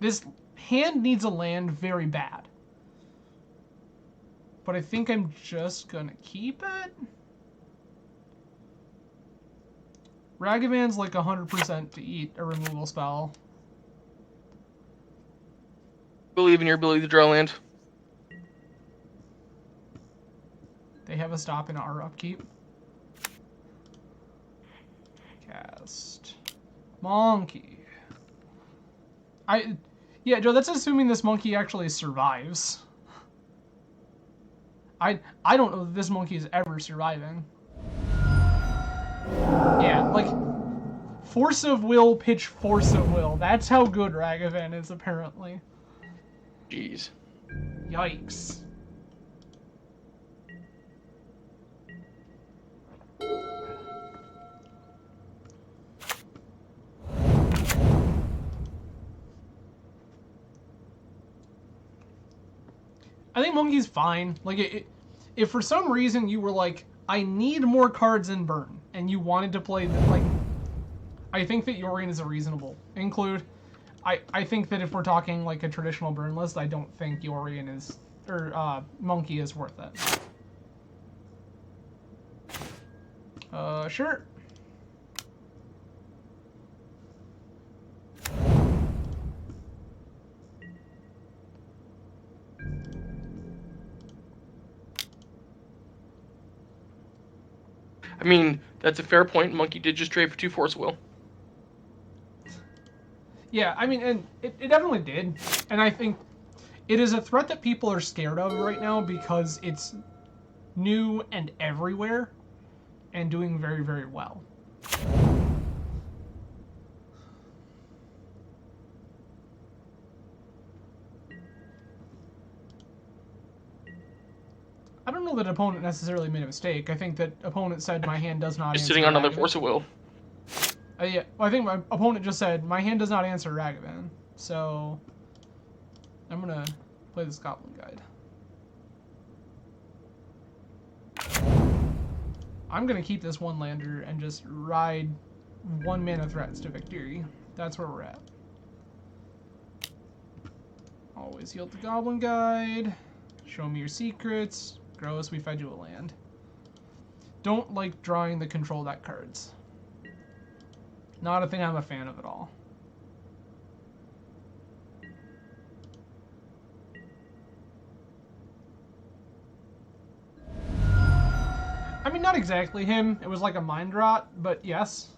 This hand needs a land very bad. But I think I'm just going to keep it. Ragavan's like 100% to eat a removal spell. Believe in your ability to draw land. They have a stop in our upkeep. Cast. Monkey. Yeah, Joe, that's assuming this monkey actually survives. I don't know that this monkey is ever surviving. Yeah, like, force of will, pitch force of will. That's how good Ragavan is, apparently. Jeez. Yikes. I think Monkey's fine. Like, if for some reason you were like, I need more cards in Burn, and you wanted to play, like, I think that Yorion is a reasonable include. I think that if we're talking, like, a traditional Burn list, I don't think Yorion is, or, Monkey is worth it. Sure. I mean, that's a fair point. Monkey did just trade for 2 Force Will. Yeah, I mean, and it definitely did. And I think it is a threat that people are scared of right now because it's new and everywhere and doing very, very well. I don't know that opponent necessarily made a mistake. I think that opponent said my hand does not Just answer sitting on another Ragavan. Force of Will. Yeah, well, I think my opponent just said my hand does not answer Ragavan. So I'm gonna play this Goblin Guide. I'm gonna keep this one lander and just ride 1 mana threats to victory. That's where we're at. Always yield the Goblin Guide. Show me your secrets. Gross, we fed you a land. Don't like drawing the control deck cards. Not a thing I'm a fan of at all. I mean, not exactly him. It was like a mind rot, but yes.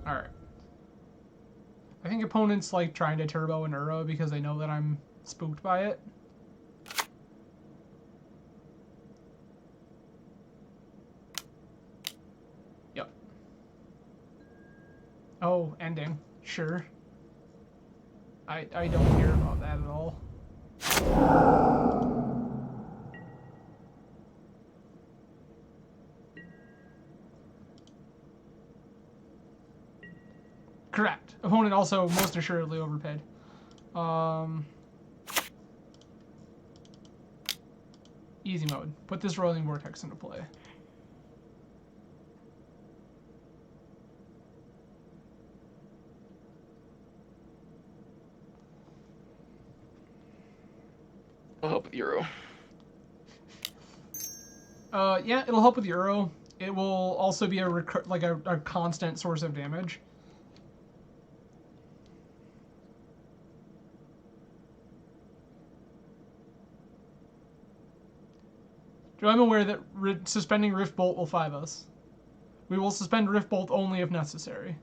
Alright. I think opponents like trying to turbo an Uro because they know that I'm spooked by it. Yep. Oh, ending. Sure. I don't care about that at all. Correct. Opponent also most assuredly overpaid. Easy mode. Put this Rolling Vortex into play. I'll help with Euro. Yeah, it'll help with Uro. It will also be a constant source of damage. Joe, I'm aware that suspending Rift Bolt will 5 us. We will suspend Rift Bolt only if necessary.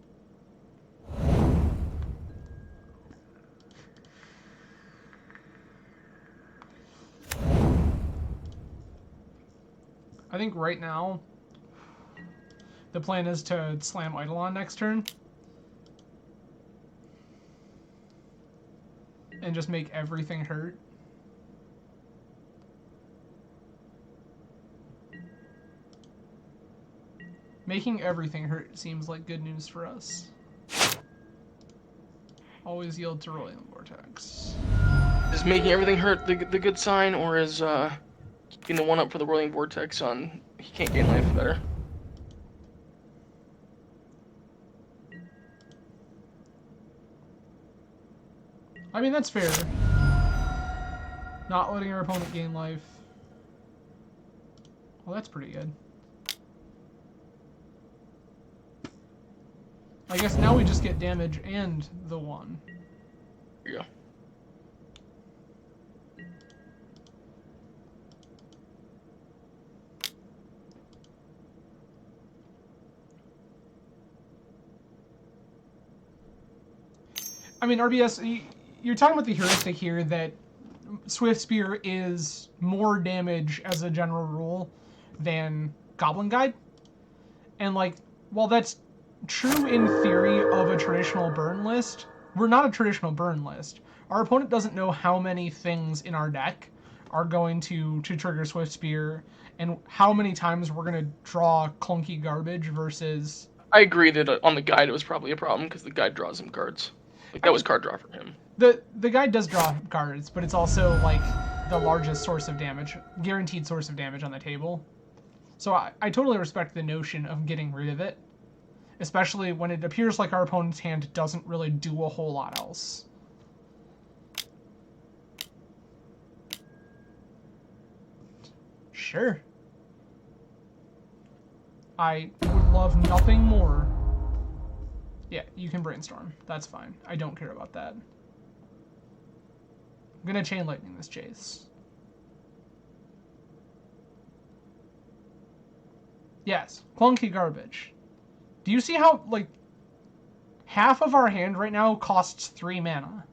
I think right now, the plan is to slam Eidolon next turn. And just make everything hurt. Making everything hurt seems like good news for us. Always yield to Rolling Vortex. Is making everything hurt the good sign, or is keeping the 1-up for the Rolling Vortex on he can't gain life better? I mean, that's fair. Not letting our opponent gain life. Well, that's pretty good. I guess now we just get damage and the 1. Here you go. I mean, RBS, you're talking about the heuristic here that Swift Spear is more damage as a general rule than Goblin Guide. And, like, while that's true in theory of a traditional burn list, we're not a traditional burn list. Our opponent doesn't know how many things in our deck are going to trigger Swift Spear and how many times we're going to draw clunky garbage versus... I agree that on the guide it was probably a problem because the guide draws him cards. Like, that was card draw for him. The guide does draw cards, but it's also, like, the largest source of damage, guaranteed source of damage on the table. So I totally respect the notion of getting rid of it, especially when it appears like our opponent's hand doesn't really do a whole lot else. Sure. I would love nothing more. Yeah, you can brainstorm. That's fine. I don't care about that. I'm gonna chain lightning this chase. Yes, clunky garbage. Do you see how, like, half of our hand right now costs 3 mana?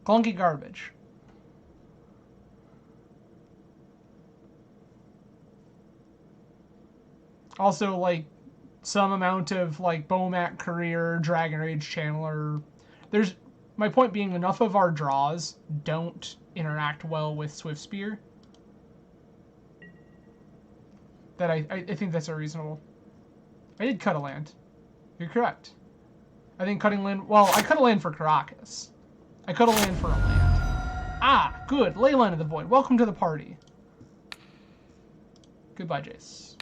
Clunky garbage. Also, like, some amount of, like, Bomat Career, Dragon Rage Channeler. There's, my point being, enough of our draws don't interact well with Swift Spear that I think that's unreasonable. I did cut a land. You're correct. I think cutting land... Well, I cut a land for Caracas. I cut a land for a land. Ah, good. Leyline of the Void. Welcome to the party. Goodbye, Jace.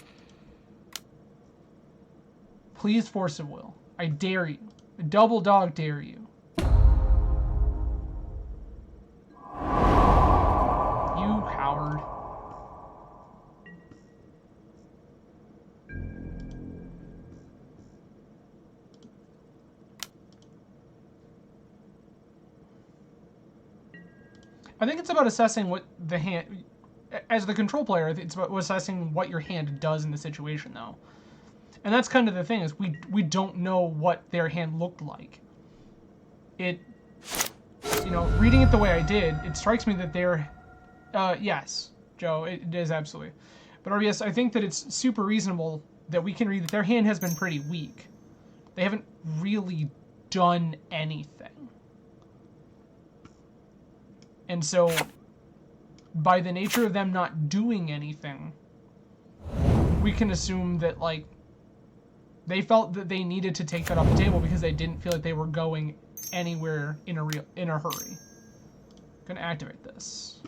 Please Force of Will. I dare you. I double dog dare you. You coward. I think it's about assessing what the hand... As the control player, it's about assessing what your hand does in the situation, though. And that's kind of the thing, is we don't know what their hand looked like. It... You know, reading it the way I did, it strikes me that they're... yes, Joe, it is absolutely. But RBS, I think that it's super reasonable that we can read that their hand has been pretty weak. They haven't really done anything. And so, by the nature of them not doing anything, we can assume that, like, they felt that they needed to take that off the table because they didn't feel like they were going anywhere in a hurry. Gonna activate this.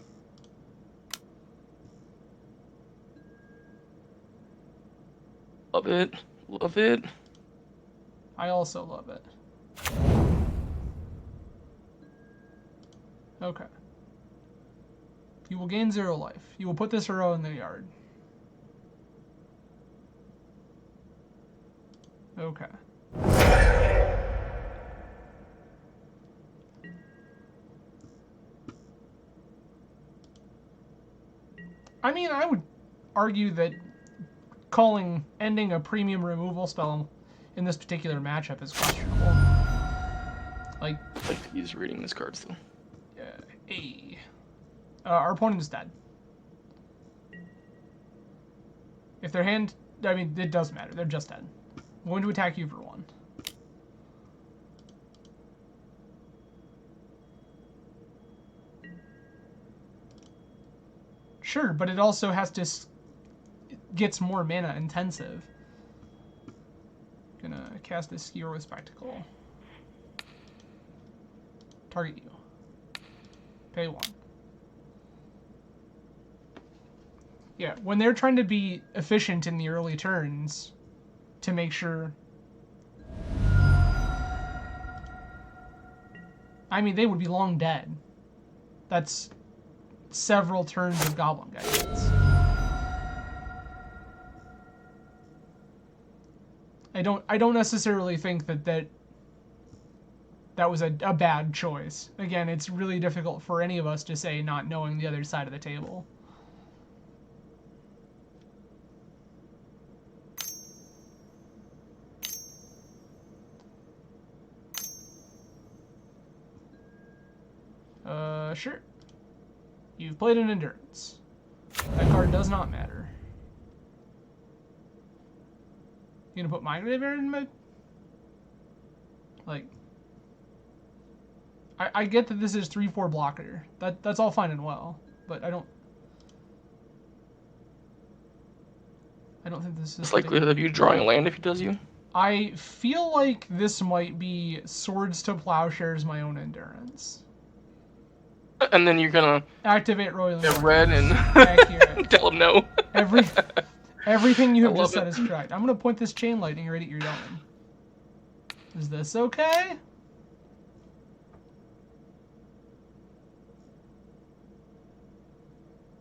Love it. Love it. I also love it. Okay. You will gain 0 life. You will put this arrow in the yard. Okay. I mean, I would argue that ending a premium removal spell in this particular matchup is questionable. Like he's reading his cards, though. Our opponent is dead. If their hand... I mean, it doesn't matter. They're just dead. I'm going to attack you for 1. Sure, but it also has to... It gets more mana intensive. Gonna cast this Hero Spectacle. Target you. Pay 1. Yeah, when they're trying to be efficient in the early turns to make sure... I mean, they would be long dead. That's several turns of Goblin Guidance. I don't necessarily think that was a bad choice. Again, it's really difficult for any of us to say not knowing the other side of the table. Sure. You've played an Endurance. That card does not matter. You gonna put my graveyard in my... Like... I get that this is 3/4 blocker. That's all fine and well. But I don't think this is... It's likelihood of you drawing a land if he does you. I feel like this might be Swords to Plowshares my own Endurance. And then you're gonna activate Roiling get red and tell him no. Everything you have just said is correct. I'm gonna point this Chain Lightning right at your dome. Is this okay?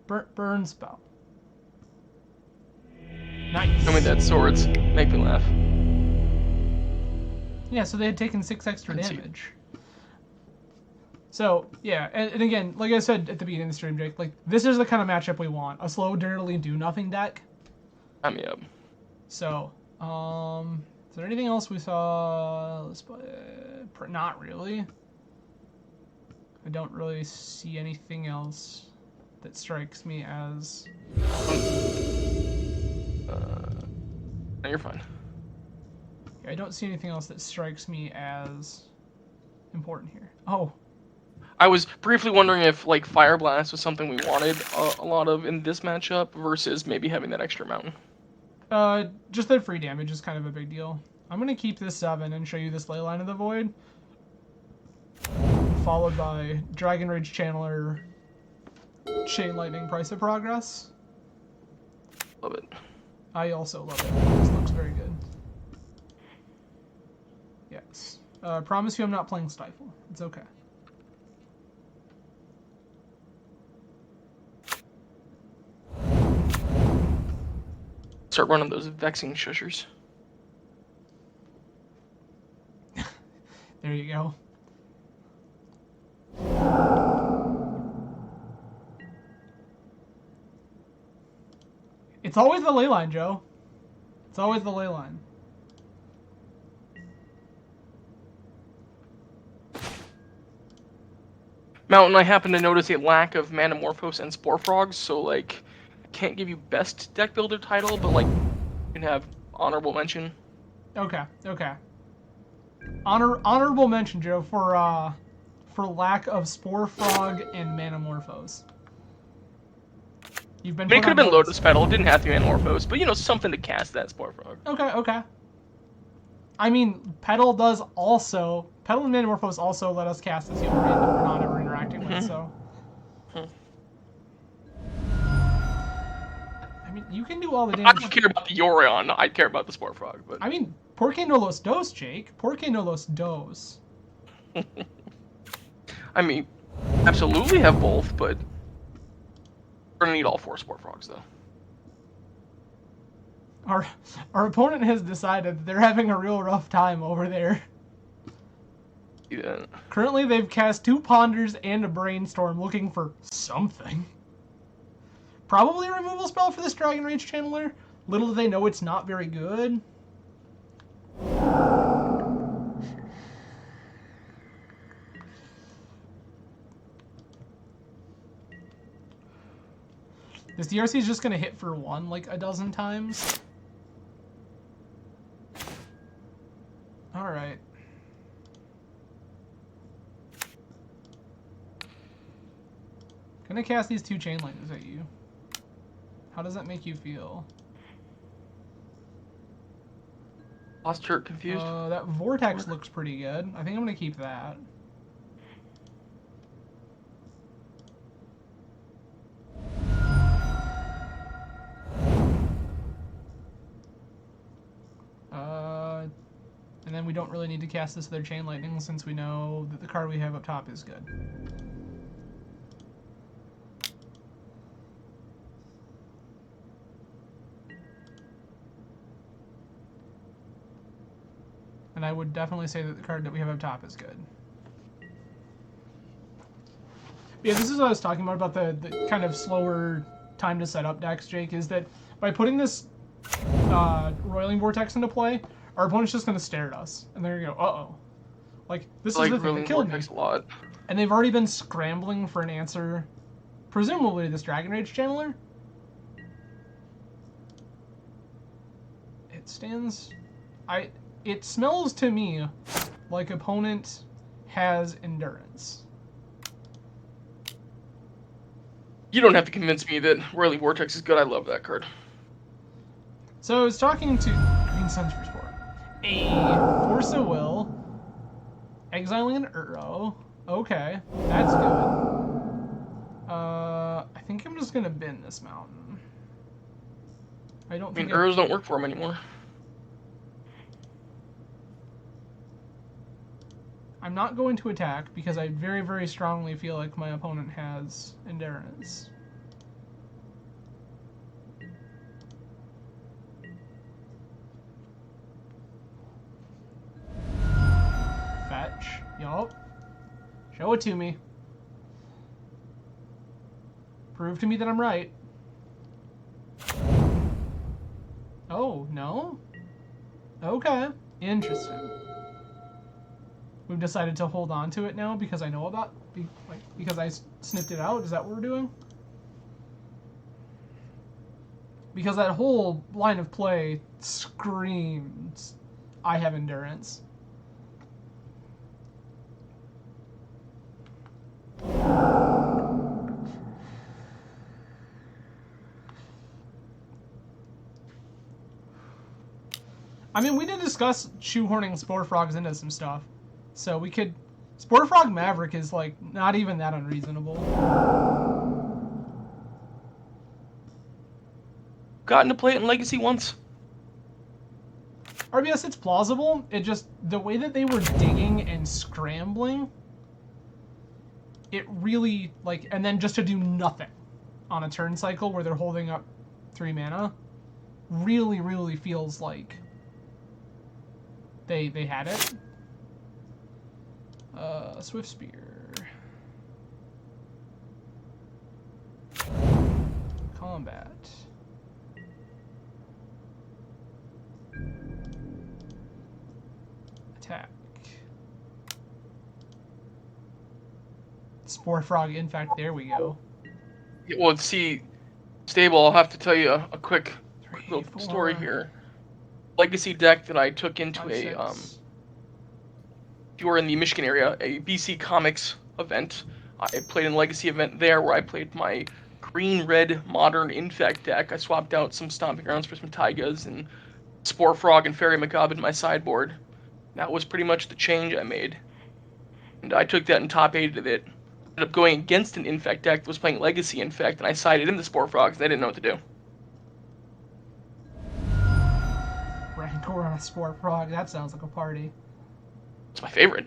Burn spell. Nice. Tell me that swords make me laugh. Yeah, so they had taken 6 extra damage. So, yeah, and again, like I said at the beginning of the stream, Jake, like, this is the kind of matchup we want. A slow, dirtily do-nothing deck. Yep. So, is there anything else we saw? Let's play... Not really. I don't really see anything else that strikes me as... No, you're fine. Yeah, I don't see anything else that strikes me as important here. Oh. I was briefly wondering if, like, Fire Blast was something we wanted a lot of in this matchup versus maybe having that extra mountain. Just that free damage is kind of a big deal. I'm going to keep this 7 and show you this Leyline of the Void. Followed by Dragon Rage Channeler, Chain Lightning, Price of Progress. Love it. I also love it. This looks very good. Yes. Promise you I'm not playing Stifle. It's okay. Start running those vexing shushers. There you go. It's always the Leyline, Joe. It's always the Leyline. Mountain, I happen to notice a lack of Manamorphose and Spore Frogs, so, like, I can't give you best deck builder title, but, like, you can have honorable mention. Okay, okay. Honorable mention, Joe, for lack of Spore Frog and Manamorphose. You've been. I mean, it could have been Lotus Petal. It didn't have to be Manamorphose, but, you know, something to cast that Spore Frog. Okay, okay. I mean, Petal does also... Petal and Manamorphose also let us cast this Yorion that we're not ever interacting with, so... I mean, you can do all the damage... I don't care about the Yorion. I care about the Spore Frog, but... I mean, ¿Por qué no los dos, Jake? ¿Por qué no los dos? I mean, absolutely have both, but... We're gonna need all 4 Spore Frogs, though. Our opponent has decided that they're having a real rough time over there. Yeah. Currently, they've cast 2 Ponders and a Brainstorm looking for something. Probably a removal spell for this Dragon Rage Channeler. Little do they know it's not very good. This DRC is just going to hit for 1 like a dozen times. Alright. Gonna cast these 2 Chain Lightnings at you. How does that make you feel? Lost, hurt, confused? That Vortex looks pretty good. I think I'm gonna keep that. And then we don't really need to cast this other Chain Lightning since we know that the card we have up top is good. And I would definitely say that the card that we have up top is good. Yeah, this is what I was talking about the kind of slower time to set up decks, Jake, is that by putting this Roiling Vortex into play, our opponent's just going to stare at us. And they're going to go, uh-oh. Like, this is the thing that killed me. A lot. And they've already been scrambling for an answer, presumably this Dragon Rage channeler. It stands... It smells to me like opponent has endurance. You don't have to convince me that Whirly Vortex is good. I love that card. So I was talking to Green Sunsphere Sport. A Force of Will, exiling an Uro. Okay, that's good. I think I'm just gonna bin this mountain. I mean, Uros don't work for him anymore. I'm not going to attack because I very, very strongly feel like my opponent has endurance. Fetch. Yup. Show it to me. Prove to me that I'm right. Oh, no? Okay. Interesting. We've decided to hold on to it now because I know about... because I sniffed it out? Is that what we're doing? Because that whole line of play screams, I have endurance. I mean, we did discuss shoehorning Spore Frogs into some stuff. So we could... Spore Frog Maverick is, like, not even that unreasonable. Gotten to play it in Legacy once. RBS, it's plausible. It just... The way that they were digging and scrambling... It really, like... And then just to do nothing on a turn cycle where they're holding up 3 mana... Really, really feels like... They had it. Swift Spear. Combat. Attack. Spore Frog, in fact, there we go. Yeah, well, see, Stable, I'll have to tell you a quick little 3, 4, story here. Legacy deck that I took into 5, a 6. if you were in the Michigan area, a BC Comics event. I played in a Legacy event there where I played my green-red modern Infect deck. I swapped out some Stomping Grounds for some Taigas and Spore Frog and Fairy Macabre in my sideboard. That was pretty much the change I made. And I took that and top-8'd it. Ended up going against an Infect deck that was playing Legacy Infect, and I sided in the Spore Frogs, and they didn't know what to do. Rancor on a Spore Frog, that sounds like a party. It's my favorite.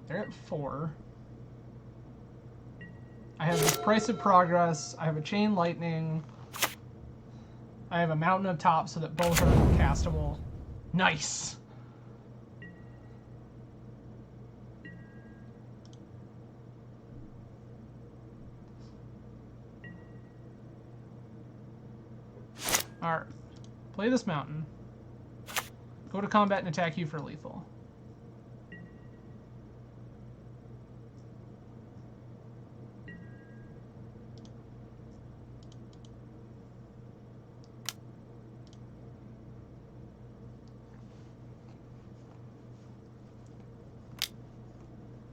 They're at 4. I have this Price of Progress. I have a Chain Lightning. I have a Mountain of Top so that both are castable. Nice! Alright. Play this mountain. Go to combat and attack you for lethal.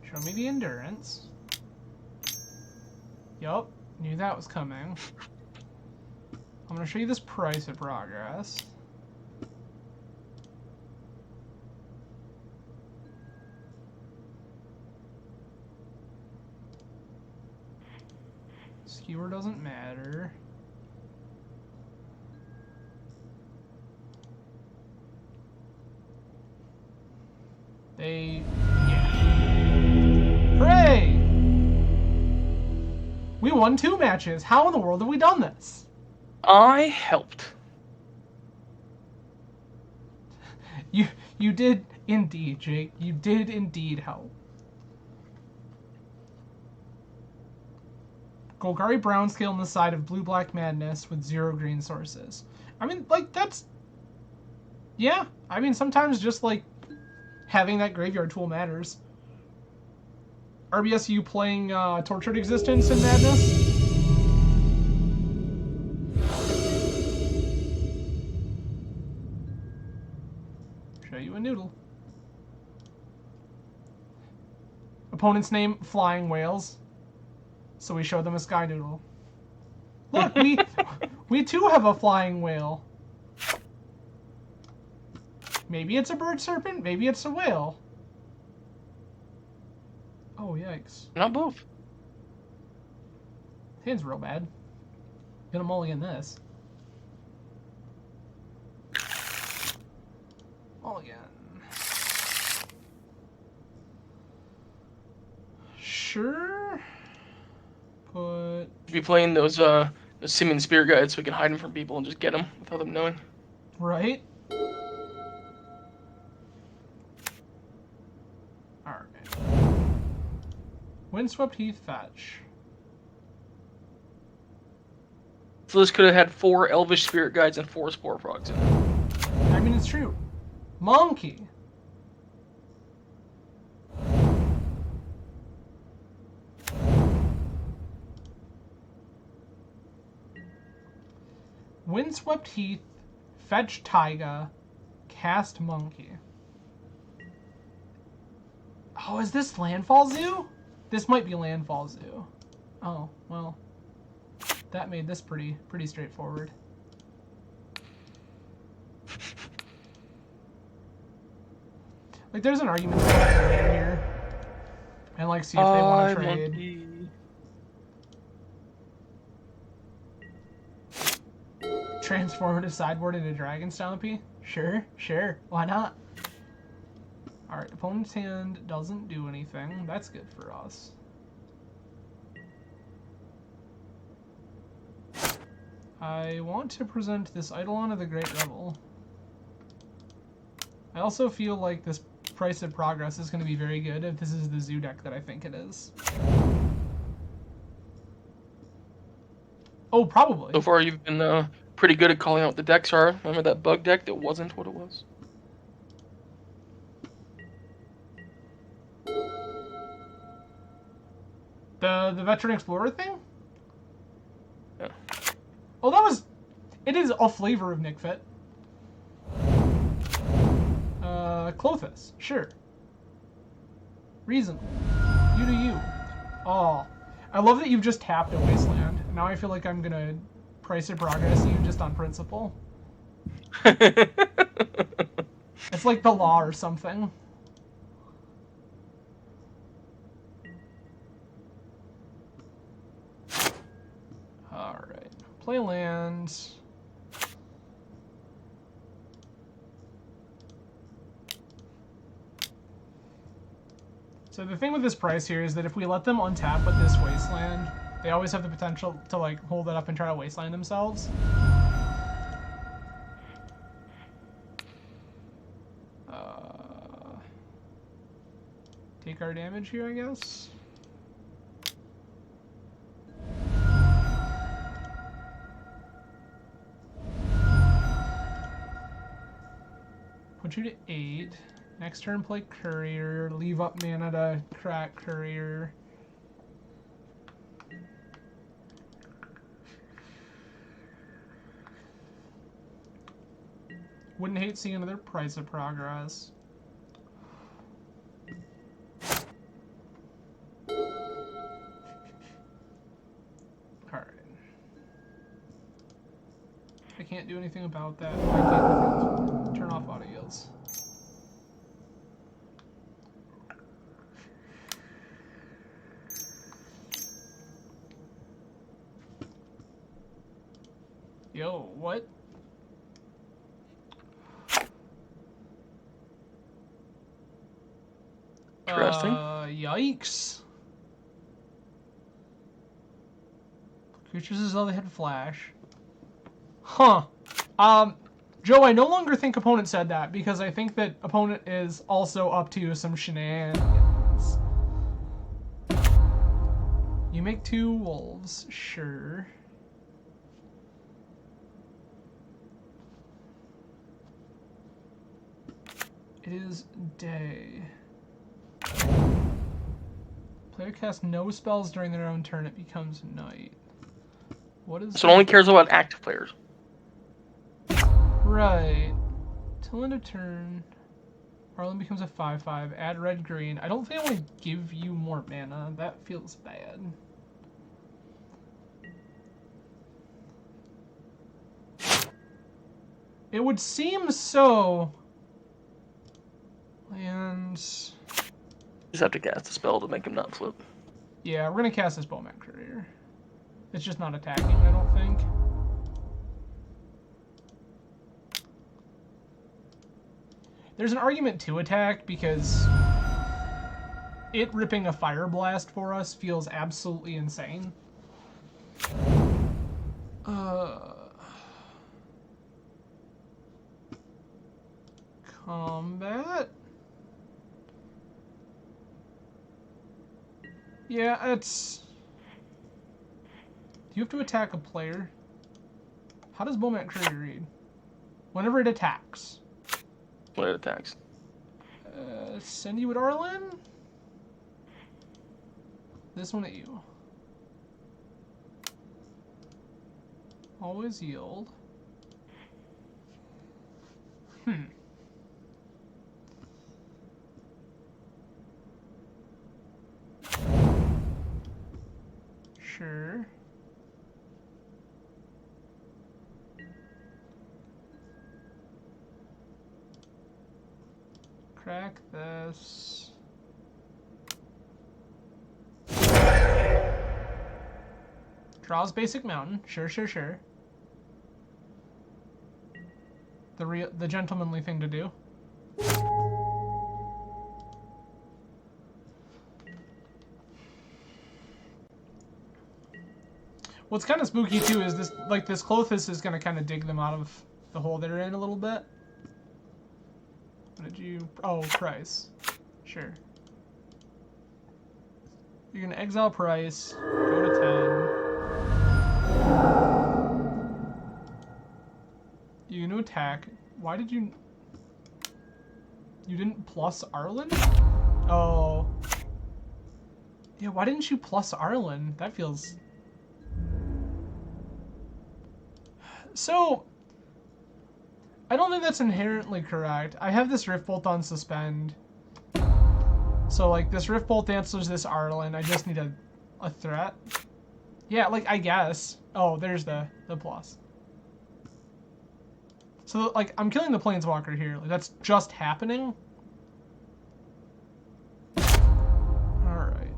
Show me the endurance. Yup, knew that was coming. I'm going to show you this Price of Progress. Skewer doesn't matter. Yeah. Hooray! We won 2 matches. How in the world have we done this? I helped. You did indeed, Jake. You did indeed help. Golgari Brown Scale on the side of Blue-Black Madness with 0 green sources. I mean, like, that's... Yeah. I mean, sometimes just, like, having that graveyard tool matters. RBS, are you playing Tortured Existence in Madness? Show you a noodle. Opponent's name, Flying Whales. So we showed them a sky noodle. Look, we too have a flying whale. Maybe it's a bird serpent, maybe it's a whale. Oh, yikes. Not both. Hand's real bad. Gonna mulligan this. Mulligan. Sure. Put... Be playing those Simian Spirit Guides so we can hide them from people and just get them without them knowing. Right? Alright. Windswept Heath Fetch. So this could have had 4 Elvish Spirit Guides and 4 Spore Frogs in it. I mean, it's true. Monkey. Windswept Heath, Fetch Taiga, Cast Monkey. Oh, is this Landfall Zoo? This might be Landfall Zoo. Oh, well. That made this pretty straightforward. Like, there's an argument to be had later here. And, like, see if they want to trade. Monkey. Transformative sideboard into Dragon Stompy? Sure, why not? Alright, opponent's hand doesn't do anything. That's good for us. I want to present this Eidolon of the Great Rebel. I also feel like this Price of Progress is going to be very good if this is the zoo deck that I think it is. Oh, probably. So far, you've been pretty good at calling out what the decks are. Remember that bug deck that wasn't what it was? The Veteran Explorer thing? Yeah. Oh, that was... It is a flavor of Nick Fit. Clothis. Sure. Reasonable. You do you. Oh. I love that you've just tapped a Wasteland. Now I feel like I'm gonna Price of Progress you just on principle. It's like the law or something. Alright. Play land. So the thing with this price here is that if we let them untap with this Wasteland, they always have the potential to like hold it up and try to Wasteland themselves. Take our damage here, I guess. Put you to 8. Next turn, play Courier. Leave up mana to crack Courier. Wouldn't hate seeing another Price of Progress. Alright. I can't do anything about that. I can't turn off auto yields. Yo, what? Interesting. Yikes. Creatures as though they had flash. Huh. Joe, I no longer think opponent said that because I think that opponent is also up to some shenanigans. You make 2 wolves, sure. It is day. Player casts no spells during their own turn. It becomes night. What is? So it only cares about active players. Right. Till end of turn. Arlen becomes a 5/5. Add red green. I don't think I want to give you more mana. That feels bad. It would seem so. And Just have to cast a spell to make him not flip. yeah, we're gonna cast this Bowman Courier. It's just not attacking, I don't think. There's an argument to attack because it ripping a Fire Blast for us feels absolutely insane. Combat? Yeah, it's... Do you have to attack a player? How does Bowman Courier read? Whenever it attacks. When it attacks. Send you at Arlen? This one at you. Always yield. Sure. Crack this. Draws basic mountain. Sure, sure, sure. The gentlemanly thing to do. What's kind of spooky too is this, like, this Clothis is gonna kind of dig them out of the hole they're in a little bit. What did you? Oh, Price. Sure. You're gonna exile Price. Go to 10. You're gonna attack. Why did you? You didn't plus Arlen? Oh. Yeah. Why didn't you plus Arlen? That feels. So, I don't think that's inherently correct. I have this Rift Bolt on suspend. So, like, this Rift Bolt answers this Arlen. I just need a threat. Yeah, like, I guess. Oh, there's the plus. So, like, I'm killing the Planeswalker here. Like, that's just happening. Alright.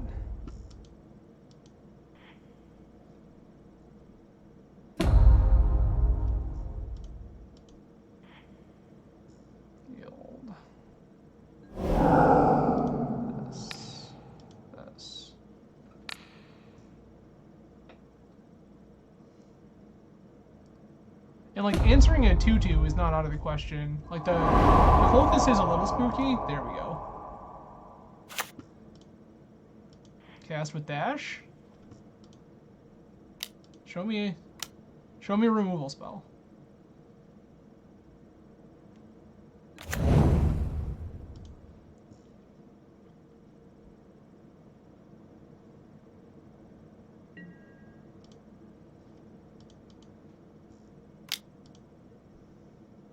And, like, answering a 2/2 is not out of the question. Like, the Colchis is a little spooky. There we go. Cast with dash. Show me a removal spell.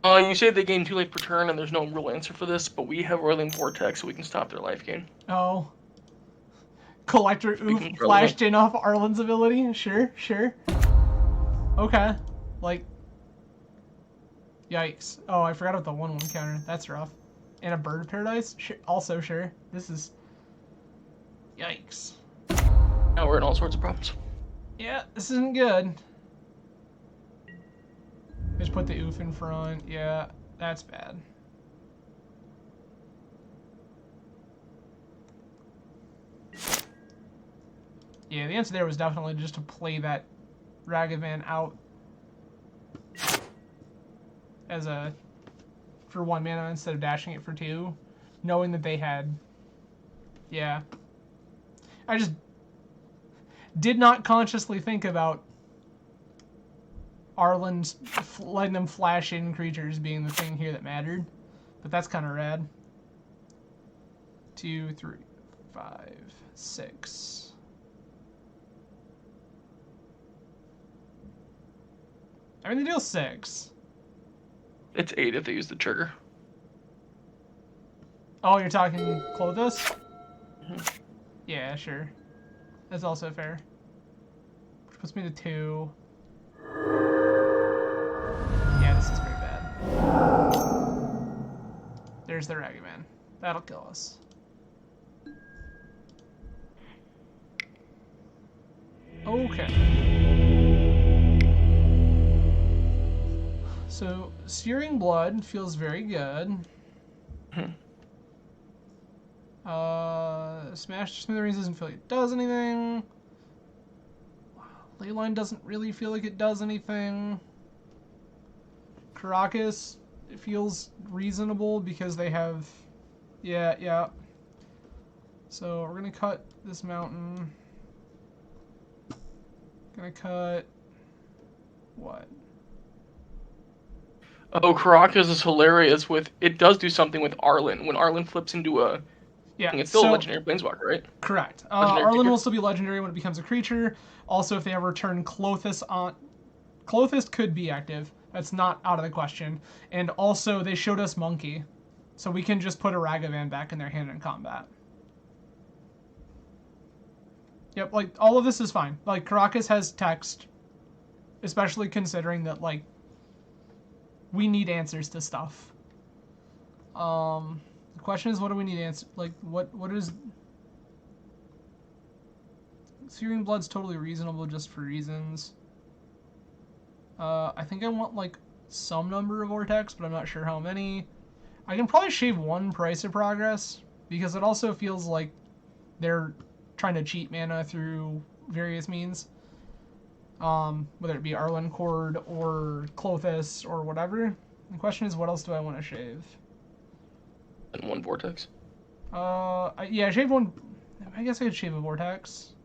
You say they gain 2 life per turn, and there's no real answer for this, but we have Roiling Vortex, so we can stop their life gain. Oh. Collector Oof flashed in off Arlen's ability? Sure, sure. Okay. Like... Yikes. Oh, I forgot about the 1/1 counter. That's rough. And a Bird of Paradise? Sure. Also, sure. This is... Yikes. Now we're in all sorts of problems. Yeah, this isn't good. Just put the oof in front. Yeah, that's bad. Yeah, the answer there was definitely just to play that Ragavan out as a for 1 mana instead of dashing it for 2, knowing that they had. Yeah, I just did not consciously think about Arlen's letting them flash in creatures being the thing here that mattered, but that's kind of rad. 2, 3, 5, 6. I mean, they deal 6. It's 8 if they use the trigger. Oh, you're talking Clothis? Mhm. Yeah, sure. That's also fair. Which puts me to 2. Yeah, this is pretty bad. There's the Ragavan. That'll kill us. Okay. So, Searing Blood feels very good. Mhm. Smash to Smithereens doesn't feel like it does anything. Leyline doesn't really feel like it does anything. Caracas, it feels reasonable because they have... Yeah. So, we're gonna cut this mountain. Gonna cut... What? Oh, Caracas is hilarious with... It does do something with Arlen. When Arlen flips into a... Yeah, It's still a so... legendary planeswalker, right? Correct. Legendary Arlen creature? will still be legendary when it becomes a creature. Also, if they ever turn Clothis on... Clothis could be active. That's not out of the question. And also, they showed us Monkey. So we can just put a Ragavan back in their hand in combat. Yep, like, all of this is fine. Like, Caracas has text. Especially considering that, like, we need answers to stuff. The question is, what do we need answer? Like, what is... Searing Blood's totally reasonable just for reasons. I think I want, like, some number of Vortex, but I'm not sure how many. I can probably shave 1 price of progress, because it also feels like they're trying to cheat mana through various means. Whether it be Arlen Cord or Clothis or whatever. The question is, what else do I want to shave? And 1 Vortex. Yeah, shave 1. I guess I could shave a Vortex.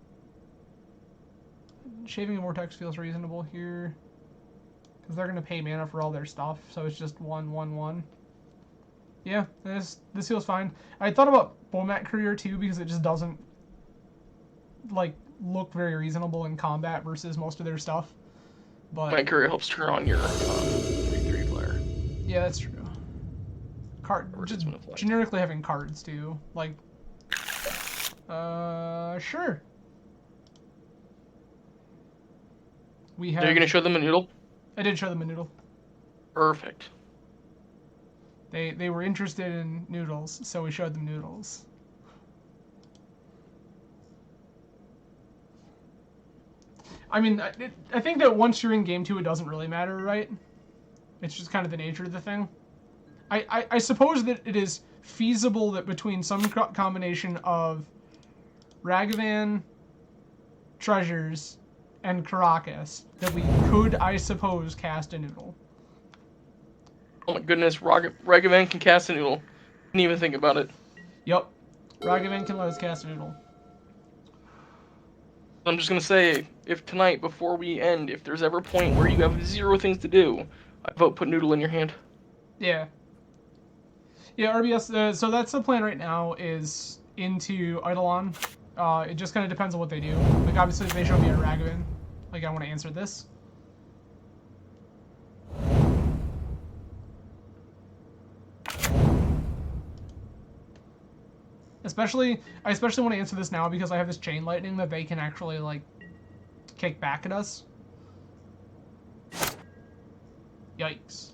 Shaving a Vortex feels reasonable here. Because they're going to pay mana for all their stuff, so it's just 1, 1, 1. Yeah, this feels fine. I thought about Bomat Courier too, because it just doesn't, like, look very reasonable in combat versus most of their stuff. But My courier helps turn on your 3/3 player. yeah, that's true. Just generically having cards too. Like, sure. We have... Are you going to show them a noodle? I did show them a noodle. Perfect. They were interested in noodles, so we showed them noodles. I mean, I think that once you're in game 2, it doesn't really matter, right? It's just kind of the nature of the thing. I suppose that it is feasible that between some combination of Ragavan, Treasures, and Caracas, that we could, I suppose, cast a noodle. Oh my goodness, Ragavan can cast a noodle. Didn't even think about it. Yep. Ragavan can let us cast a noodle. I'm just going to say, if tonight, before we end, if there's ever a point where you have 0 things to do, I vote put noodle in your hand. Yeah. Yeah, RBS, so that's the plan right now, is into Eidolon. It just kind of depends on what they do. Like, obviously, if they show me a Ragavan, like, I want to answer this. I especially want to answer this now because I have this Chain Lightning that they can actually, like, kick back at us. Yikes.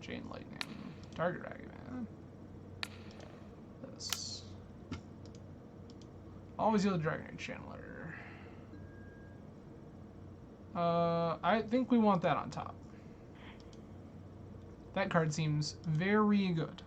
Chain Lightning. Target Ragavan. This. Always use the Dragon Age Channeler. I think we want that on top. That card seems very good.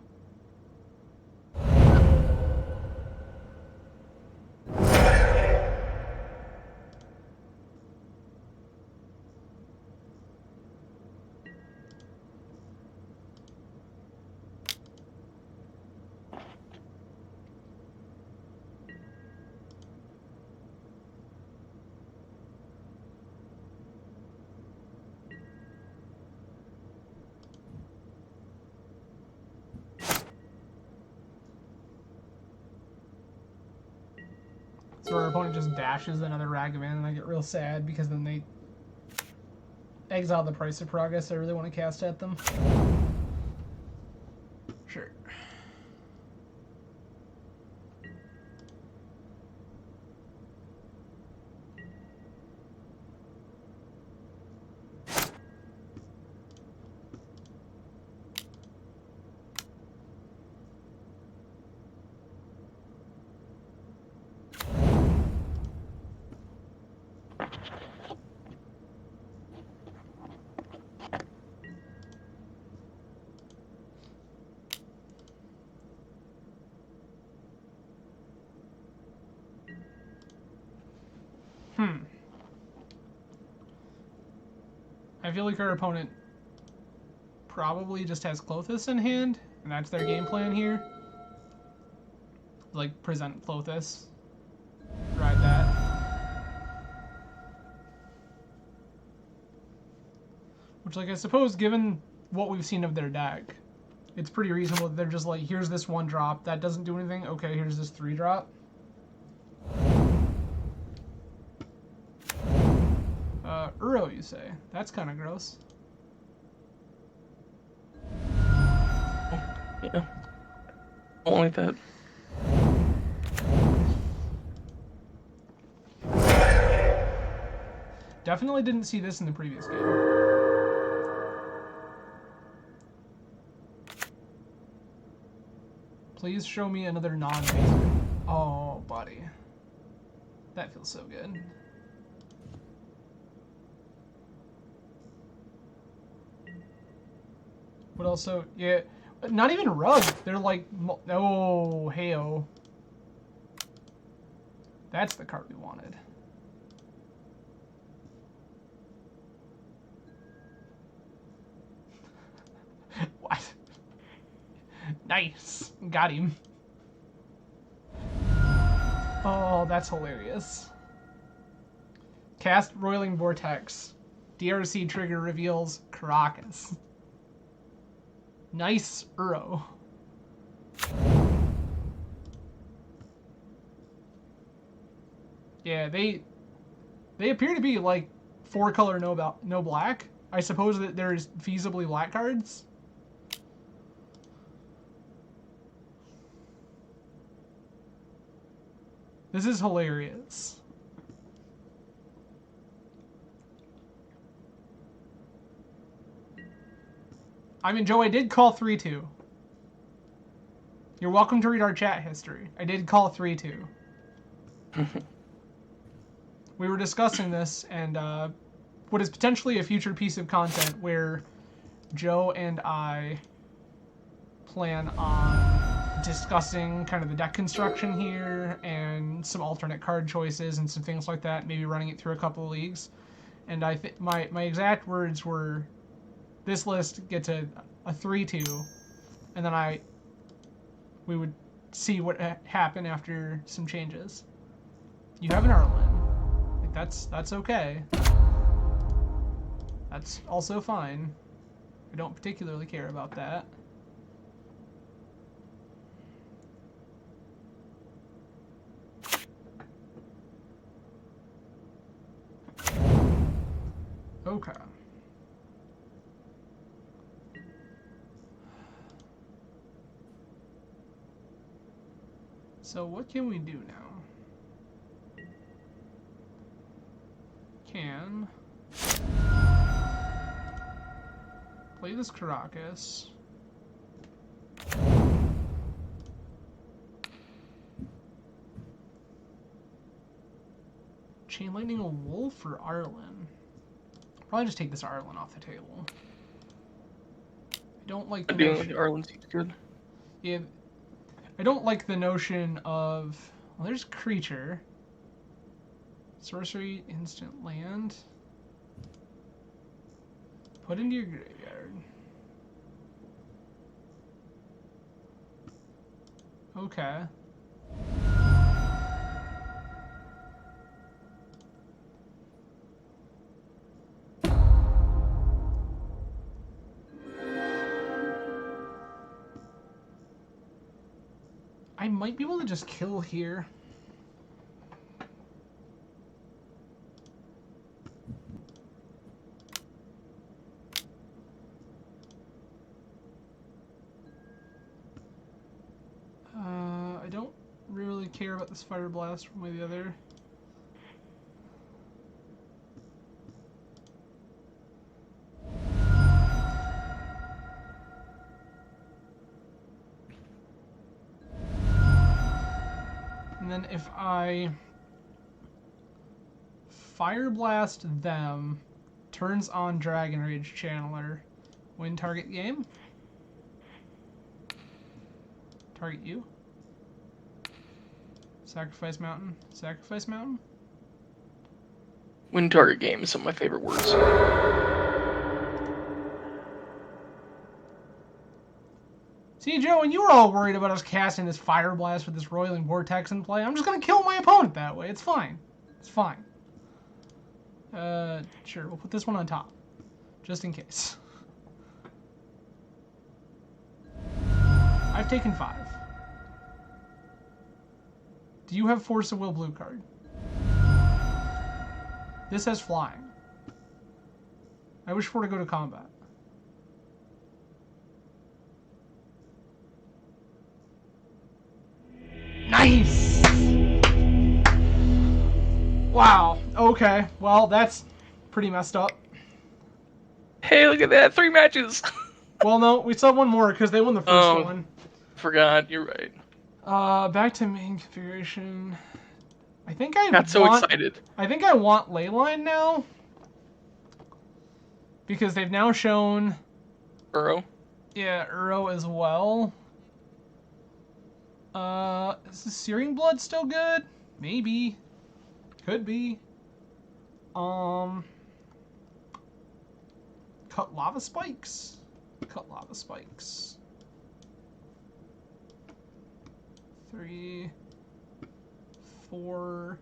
So our opponent just dashes another Ragavan, and I get real sad because then they exile the Price of Progress I really want to cast at them. Sure. I feel like our opponent probably just has Clothis in hand, and that's their game plan here. Like, present Clothis. Ride that. Which, like, I suppose, given what we've seen of their deck, it's pretty reasonable that they're just like, here's this 1-drop, that doesn't do anything, okay, here's this 3-drop. Uro, you say? That's kind of gross. Yeah. Don't like that. Definitely didn't see this in the previous game. Please show me another non-basic. Oh, buddy. That feels so good. But also, yeah, not even Rug. They're like, oh, heyo. That's the card we wanted. What? Nice. Got him. Oh, that's hilarious. Cast Roiling Vortex. DRC trigger reveals Caracas. Nice Uro. Yeah, they appear to be like 4-color no black. I suppose that there's feasibly black cards. This is hilarious. I mean, Joe, I did call 3-2. You're welcome to read our chat history. I did call 3-2. We were discussing this, and what is potentially a future piece of content where Joe and I plan on discussing kind of the deck construction here and some alternate card choices and some things like that, maybe running it through a couple of leagues. And I think my exact words were, this list gets a 3-2, and then we would see what happened after some changes. You have an Arlen. Like, that's okay. That's also fine. I don't particularly care about that. Okay. So what can we do now? Can play this Caracas. Chain Lightning a Wolf or Arlen? Probably just take this Arlen off the table. I don't like the notion. Arlen seems good. Yeah, I don't like the notion of, well, there's creature. Sorcery, instant land. Put into your graveyard. Okay. I might be able to just kill here. care about this Fire Blast one way or the other. And then if I Fire Blast them, turns on Dragon Rage Channeler, win target game. Target you. Sacrifice Mountain. Sacrifice Mountain. Win target game is some of my favorite words. See, Joe, when you were all worried about us casting this Fire Blast with this Roiling Vortex in play, I'm just gonna kill my opponent that way. It's fine. It's fine. Sure, we'll put this one on top. Just in case. I've taken 5. Do you have Force of Will blue card? This has flying. I wish for to go to combat. Nice! Wow. Okay. Well, that's pretty messed up. Hey, look at that! 3 matches! Well, no, we still have one more because they won the first one. Forgot, you're right. Back to main configuration. I think I Got so excited. I think I want Leyline now. Because they've now shown... Uro? Yeah, Uro as well. Is the Searing Blood still good? Maybe. Could be. Cut Lava Spikes. Cut Lava Spikes. 3, 4.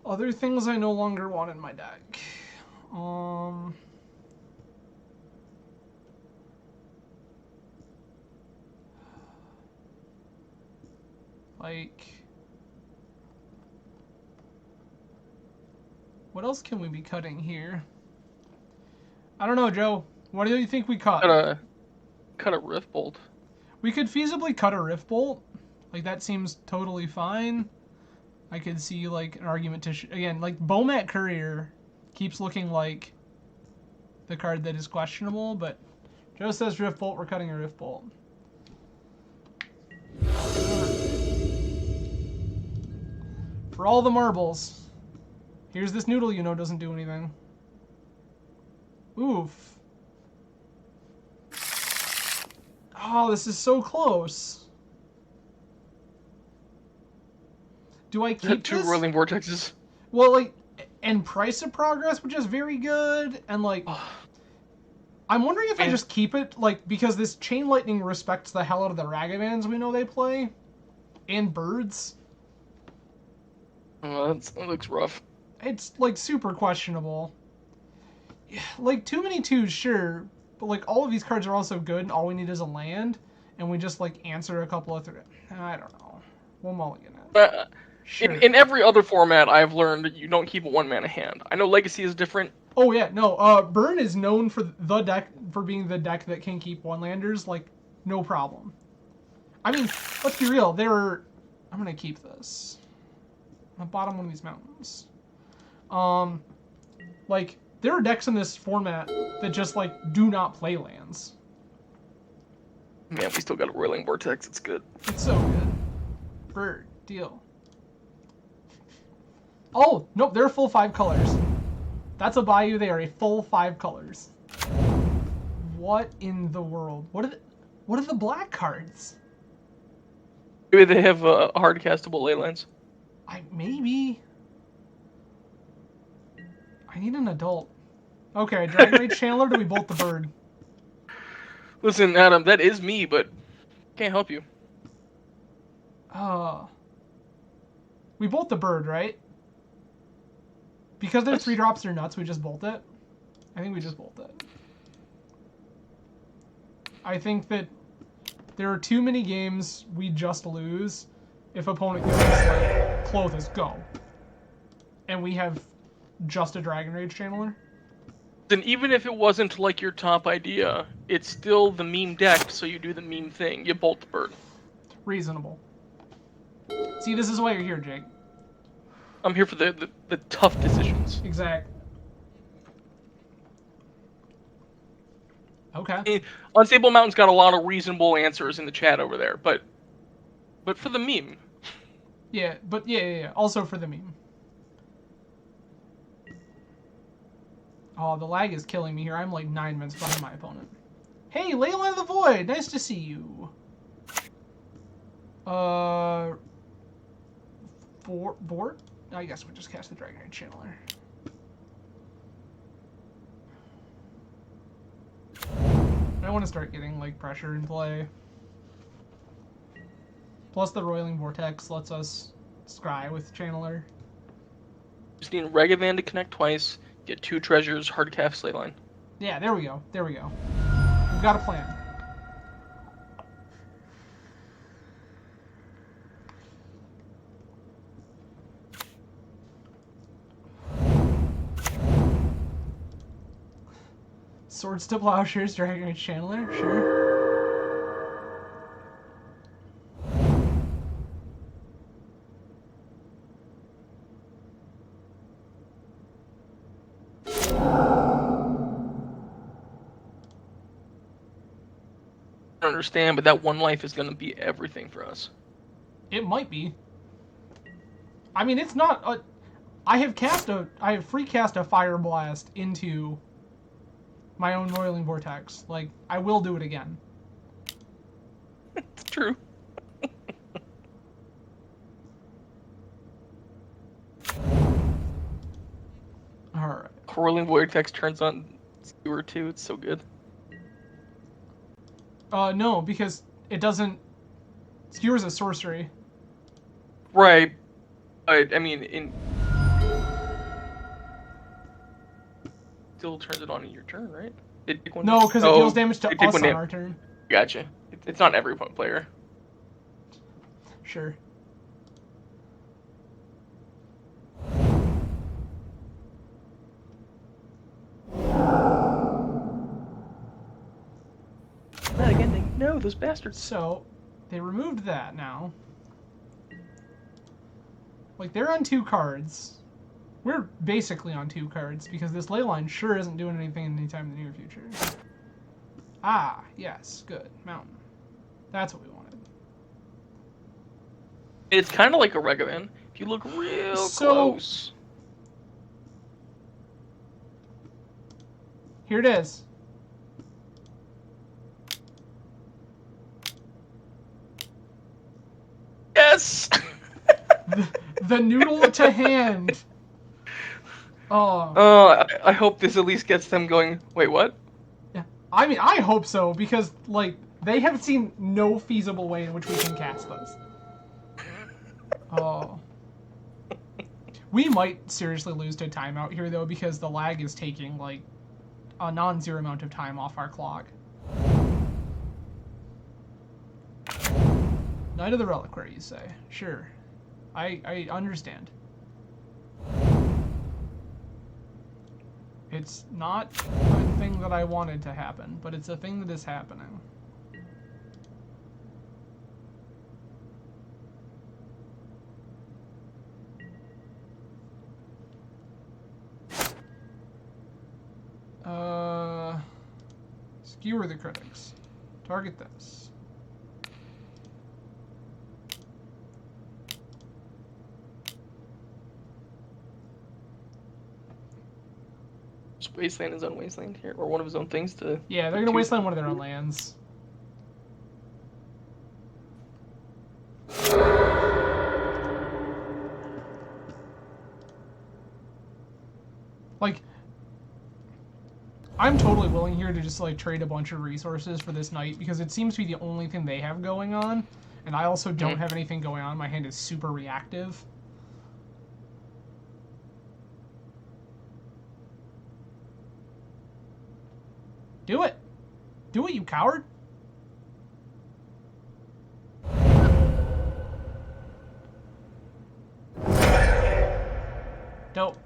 Other things I no longer want in my deck. Like, what else can we be cutting here? I don't know, Joe. What do you think we cut? Cut a Rift Bolt. We could feasibly cut a Rift Bolt. Like, that seems totally fine. I could see, like, an argument to... Again, like, Bomat Courier keeps looking like the card that is questionable, but Joe says Rift Bolt, we're cutting a Rift Bolt. For all the marbles. Here's this noodle you know doesn't do anything. Oof. Oh, this is so close. Do I keep two this? Roiling Vortexes? Well, like, and Price of Progress, which is very good, and like, I'm wondering if I just keep it, like, because this Chain Lightning respects the hell out of the Ragavans we know they play, and Birds. Oh, that looks rough. It's, like, super questionable. Like, too many twos, sure, but, like, all of these cards are also good, and all we need is a land, and we just, like, answer a couple of... I don't know. We'll mulligan it. Sure. In every other format, I've learned that you don't keep a 1-mana hand. I know Legacy is different. Oh, yeah, no, Burn is known for the deck, for being the deck that can keep 1-landers, like, no problem. I mean, let's be real, I'm gonna keep this. On the bottom one of these mountains. Like, there are decks in this format that just, like, do not play lands. Man, we still got a Roiling Vortex, it's good. It's so good. Bird, deal. Oh, nope, they're full 5 colors. That's a Bayou, they are a full 5 colors. What in the world? What are the black cards? Maybe they have hard castable Leylands. Maybe. I need an adult. Okay, Dragon Rage Chandler, do we bolt the bird? Listen, Adam, that is me, but can't help you. We bolt the bird, right? Because their 3-drops are nuts, we just bolt it? I think we just bolt it. I think that there are too many games we just lose if opponent gives us, like, Clothes, go. And we have just a Dragon Rage Channeler. Then even if it wasn't, like, your top idea, it's still the meme deck, so you do the meme thing. You bolt the bird. Reasonable. See, this is why you're here, Jake. I'm here for the tough decisions. Exactly. Okay. I mean, Unstable Mountain's got a lot of reasonable answers in the chat over there, but for the meme. Yeah, but yeah. Also for the meme. Oh, the lag is killing me here. I'm like 9 minutes behind my opponent. Hey, Leyline of the Void! Nice to see you. Board? I guess we just cast the Dragonite Channeler. I want to start getting, like, pressure in play. Plus the Roiling Vortex lets us scry with Channeler. Just need Regavan to connect twice, get 2 treasures, Hardcalf, Slayline. Yeah, there we go. There we go. We've got a plan. Swords to Plowshares, Dragonite Channeler, sure. I don't understand, but that 1 life is going to be everything for us. It might be. I mean, it's not a... I have free cast a Fire Blast into my own Roiling Vortex. Like, I will do it again. It's true. Alright. Roiling Vortex turns on Skewer too. It's so good. No, because it doesn't... Skewer's a sorcery. Right. But, I mean, still turns it on in your turn, right? No, because it deals damage to us on our turn. Gotcha. It's not every player. Sure. Not again. No, those bastards. So, they removed that now. Like, they're on 2 cards. We're basically on 2 cards, because this Leyline sure isn't doing anything anytime in the near future. Ah, yes, good. Mountain. That's what we wanted. It's kind of like a Regavan. If you look real close. Here it is. Yes! The noodle to hand. Oh, I hope this at least gets them going. Wait, what? Yeah. I mean, I hope so, because, like, they have seen no feasible way in which we can cast this. Oh. We might seriously lose to timeout here, though, because the lag is taking, like, a non-zero amount of time off our clock. Knight of the Reliquary, you say? Sure. I understand. It's not a thing that I wanted to happen, but it's a thing that is happening. Skewer the critics. Target this. Wasteland his own wasteland here, or one of his own things to. Yeah, they're gonna wasteland one of their own lands. Like, I'm totally willing here to just, like, trade a bunch of resources for this knight, because it seems to be the only thing they have going on, and I also don't have anything going on. My hand is super reactive. Do it! Do it, you coward! Dope.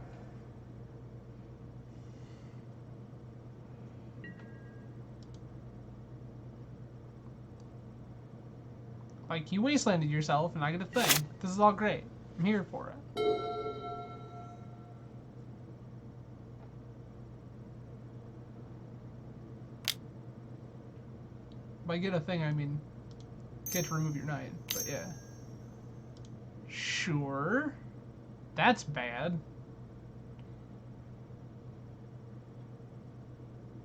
Like, you wastelanded yourself, and I get a thing. This is all great. I'm here for it. By get a thing, I mean get to remove your knight, but yeah. Sure. That's bad.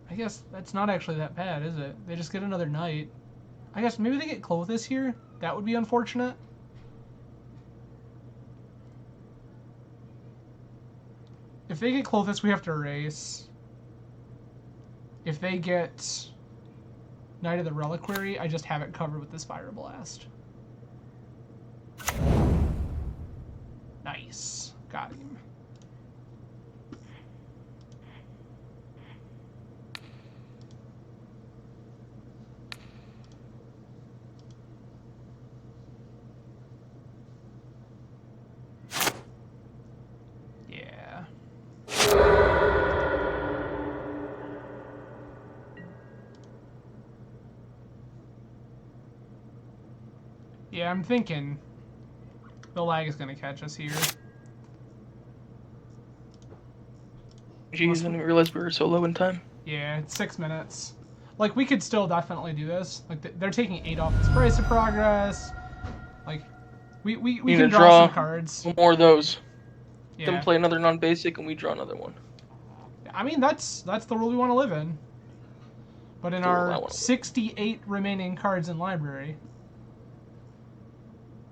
I guess that's not actually that bad, is it? They just get another knight. I guess maybe they get Clothis here? That would be unfortunate. If they get Clothis, we have to erase. If they get Knight of the Reliquary, I just have it covered with this Fire Blast. Nice. Got him. Yeah. Yeah, I'm thinking the lag is going to catch us here. Jeez, I didn't realize we were so low in time. Yeah, it's 6 minutes. Like, we could still definitely do this. Like, they're taking 8 off this price of progress. Like, we can draw some cards. More of those. Yeah. Then play another non-basic, and we draw another one. I mean, that's the world we want to live in. But in our 68 remaining cards in library,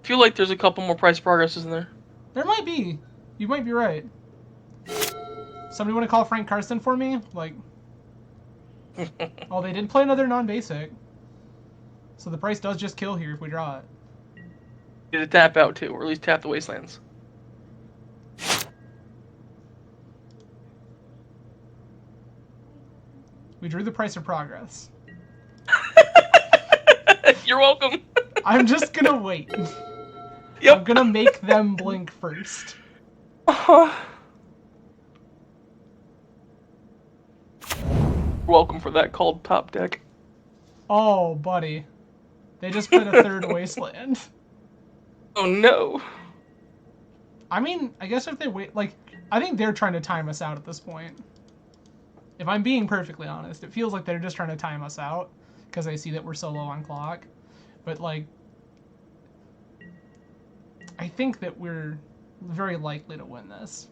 I feel like there's a couple more price progresses in there. There might be. You might be right. Somebody want to call Frank Karsten for me? Like, oh, they did play another non-basic. So the price does just kill here if we draw it. Get a tap out too, or at least tap the wastelands. We drew the price of progress. You're welcome. I'm just gonna wait. Yep. I'm gonna make them blink first. Welcome for that called top deck. Oh, buddy. They just put a third wasteland. Oh no. I mean, I guess if they wait, like, I think they're trying to time us out at this point. If I'm being perfectly honest, it feels like they're just trying to time us out because they see that we're so low on clock. But, like, I think that we're very likely to win this.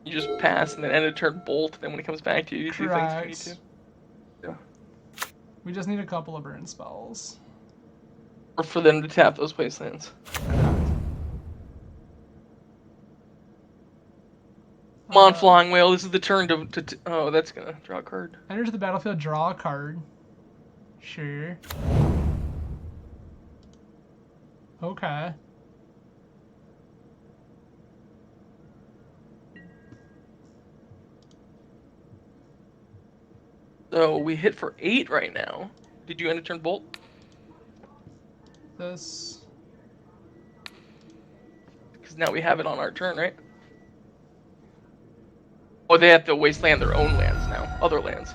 You just pass and then end a turn bolt, then when it comes back to you, you do things you need to. Yeah. We just need a couple of burn spells. Or for them to tap those wastelands. Come on, Flying Whale, this is the turn to oh, that's gonna draw a card. Enter to the battlefield, draw a card. Sure. Okay. So we hit for 8 right now. Did you end a turn bolt? This. Because now we have it on our turn, right? Oh, they have to wasteland their own lands now. Other lands.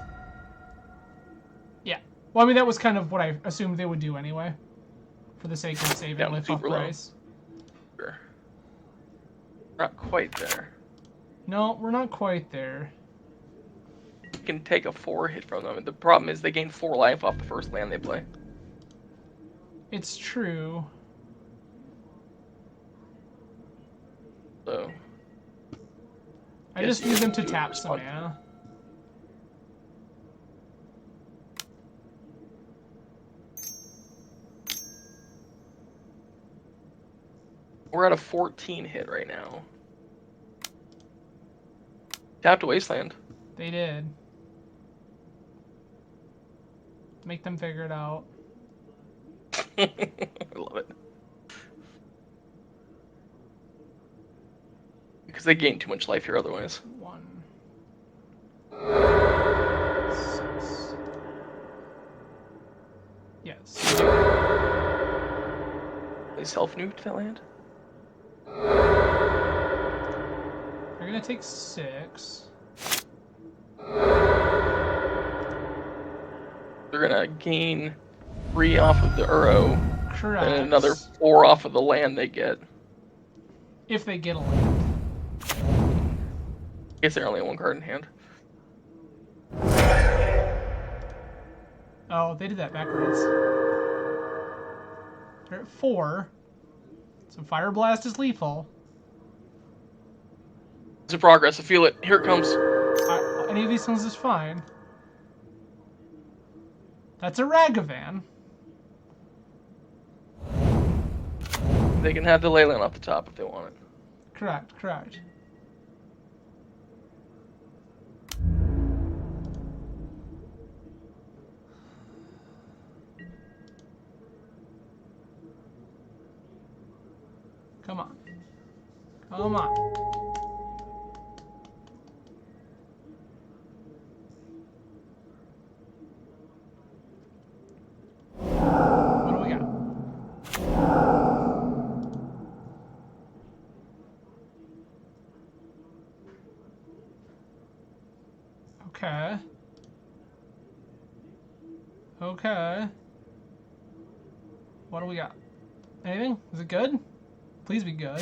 Yeah. Well, I mean, that was kind of what I assumed they would do anyway. For the sake of saving lift off price. Sure. Not quite there. No, we're not quite there. You can take a 4 hit from them. The problem is they gain 4 life off the first land they play. It's true. So. I just use them to tap some mana. We're at a 14 hit right now. Tapped a wasteland. They did. Make them figure it out. I love it. Because they gain too much life here otherwise. 1. 6. Yes. They self-nuked that land? They're gonna take 6. They're gonna gain 3 off of the Uro. Correct. And another 4 off of the land they get. If they get a land. I guess they only have 1 card in hand. Oh, they did that backwards. They're at 4. So Fire Blast is lethal. It's a progress. I feel it. Here it comes. Any of these things is fine. That's a Ragavan. They can have the Leyland off the top if they want it. Correct, correct. Come on. Come on. What do we got? Okay. Okay. What do we got? Anything? Is it good? Please be good.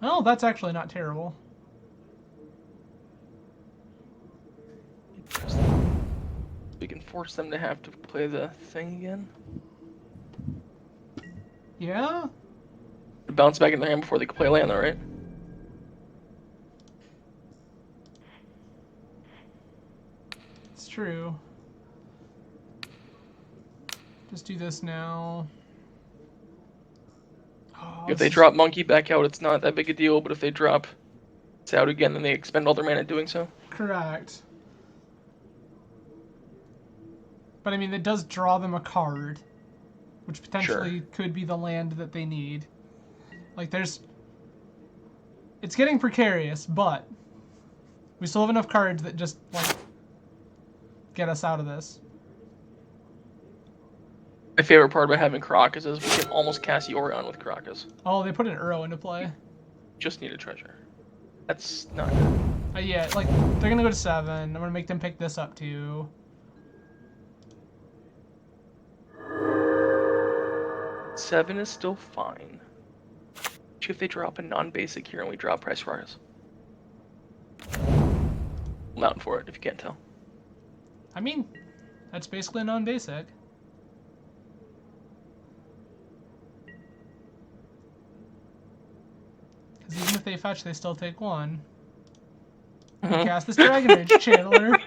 Oh, that's actually not terrible. We can force them to have to play the thing again. Yeah? Bounce back in their hand before they can play land, though, right? It's true. Just do this now. Oh, If they drop Monkey back out, it's not that big a deal, but if they drop it's out again, then they expend all their mana doing so. Correct. But I mean, it does draw them a card, which potentially could be the land that they need. Like, there's... It's getting precarious, but we still have enough cards that just, like, get us out of this. My favorite part about having Caracas is we can almost cast Yorion with Caracas. Oh, they put an Uro into play. Just need a treasure. That's not good. Yeah, like, they're gonna go to 7. I'm gonna make them pick this up, too. Seven is still fine. If they drop a non-basic here and we drop Price Rise. I'm out for it, if you can't tell. I mean, that's basically a non-basic. Because even if they fetch, they still take 1. Cast this Dragon Rage Channeler.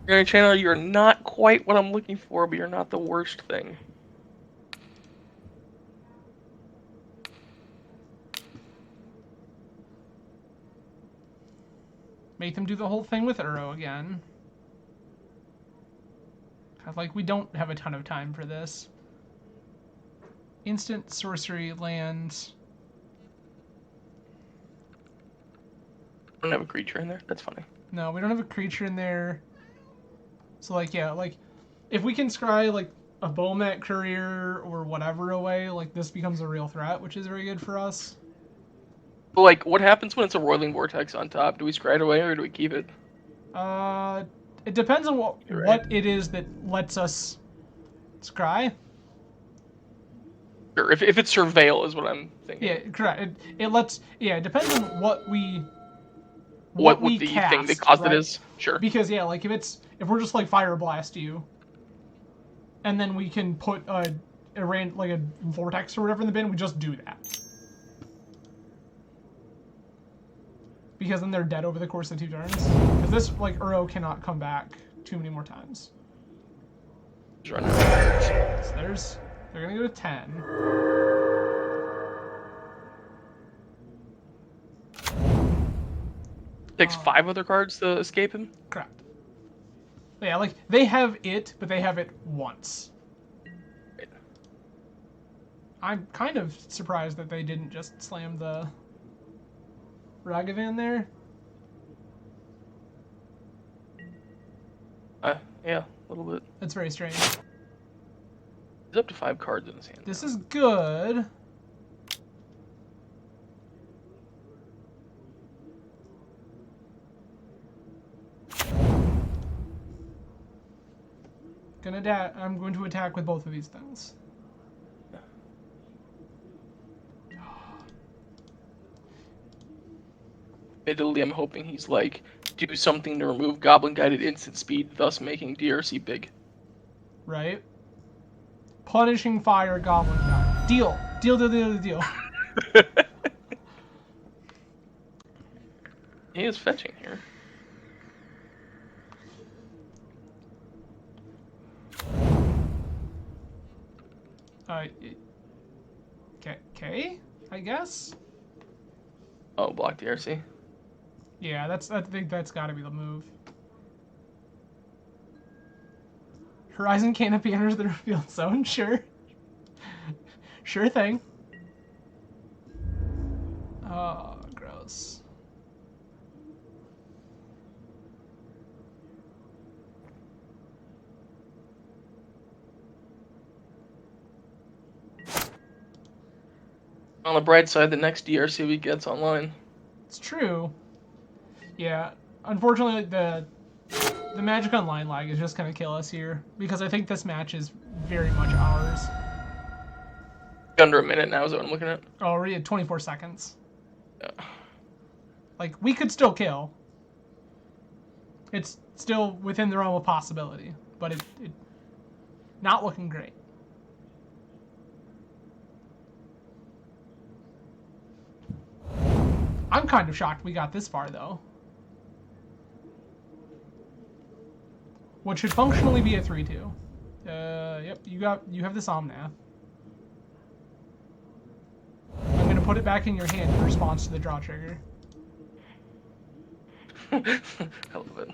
Dragon Channeler, you're not quite what I'm looking for, but you're not the worst thing. Make them do the whole thing with Uro again. Like, we don't have a ton of time for this. Instant sorcery land. I don't have a creature in there. That's funny. No, we don't have a creature in there. So, like, yeah, like, if we can scry, like, a Bomat Courier or whatever away, like, this becomes a real threat, which is very good for us. But, like, what happens when it's a Roiling Vortex on top? Do we scry it away or do we keep it? It depends on what it is that lets us scry. Sure, if it's Surveil is what I'm thinking. Yeah, correct. It lets, yeah, it depends on what we the cast, thing that caused right? it is. Sure. Because, yeah, like, if we're just, like, Fire Blast you, and then we can put a Vortex or whatever in the bin, we just do that. Because then they're dead over the course of 2 turns. Because this, like, Uro cannot come back too many more times. So they're gonna go to 10. Takes 5 other cards to escape him? Correct. Yeah, like, they have it, but they have it once. Right. I'm kind of surprised that they didn't just slam the Ragavan there. Yeah, a little bit. That's very strange. He's up to 5 cards in his hand. This is good. going to attack with both of these things. Admittedly, I'm hoping he's like, do something to remove Goblin Guided instant speed, thus making DRC big. Right? Punishing fire goblin guy. Deal. Deal. He is fetching here. Okay, I guess. Oh, block DRC. Yeah, I think that's got to be the move. Horizon Canopy enters the revealed zone. Sure. Sure thing. Oh, gross. On the bright side, the next DRC we get's online. It's true. Yeah, unfortunately, the Magic Online lag is just gonna kill us here because I think this match is very much ours. Under a minute now is what I'm looking at. Oh, already at 24 seconds. Yeah. Like, we could still kill. It's still within the realm of possibility, but it not looking great. I'm kind of shocked we got this far, though. What should functionally be a 3-2. Yep, you have this Omnath. I'm gonna put it back in your hand in response to the draw trigger. I love it.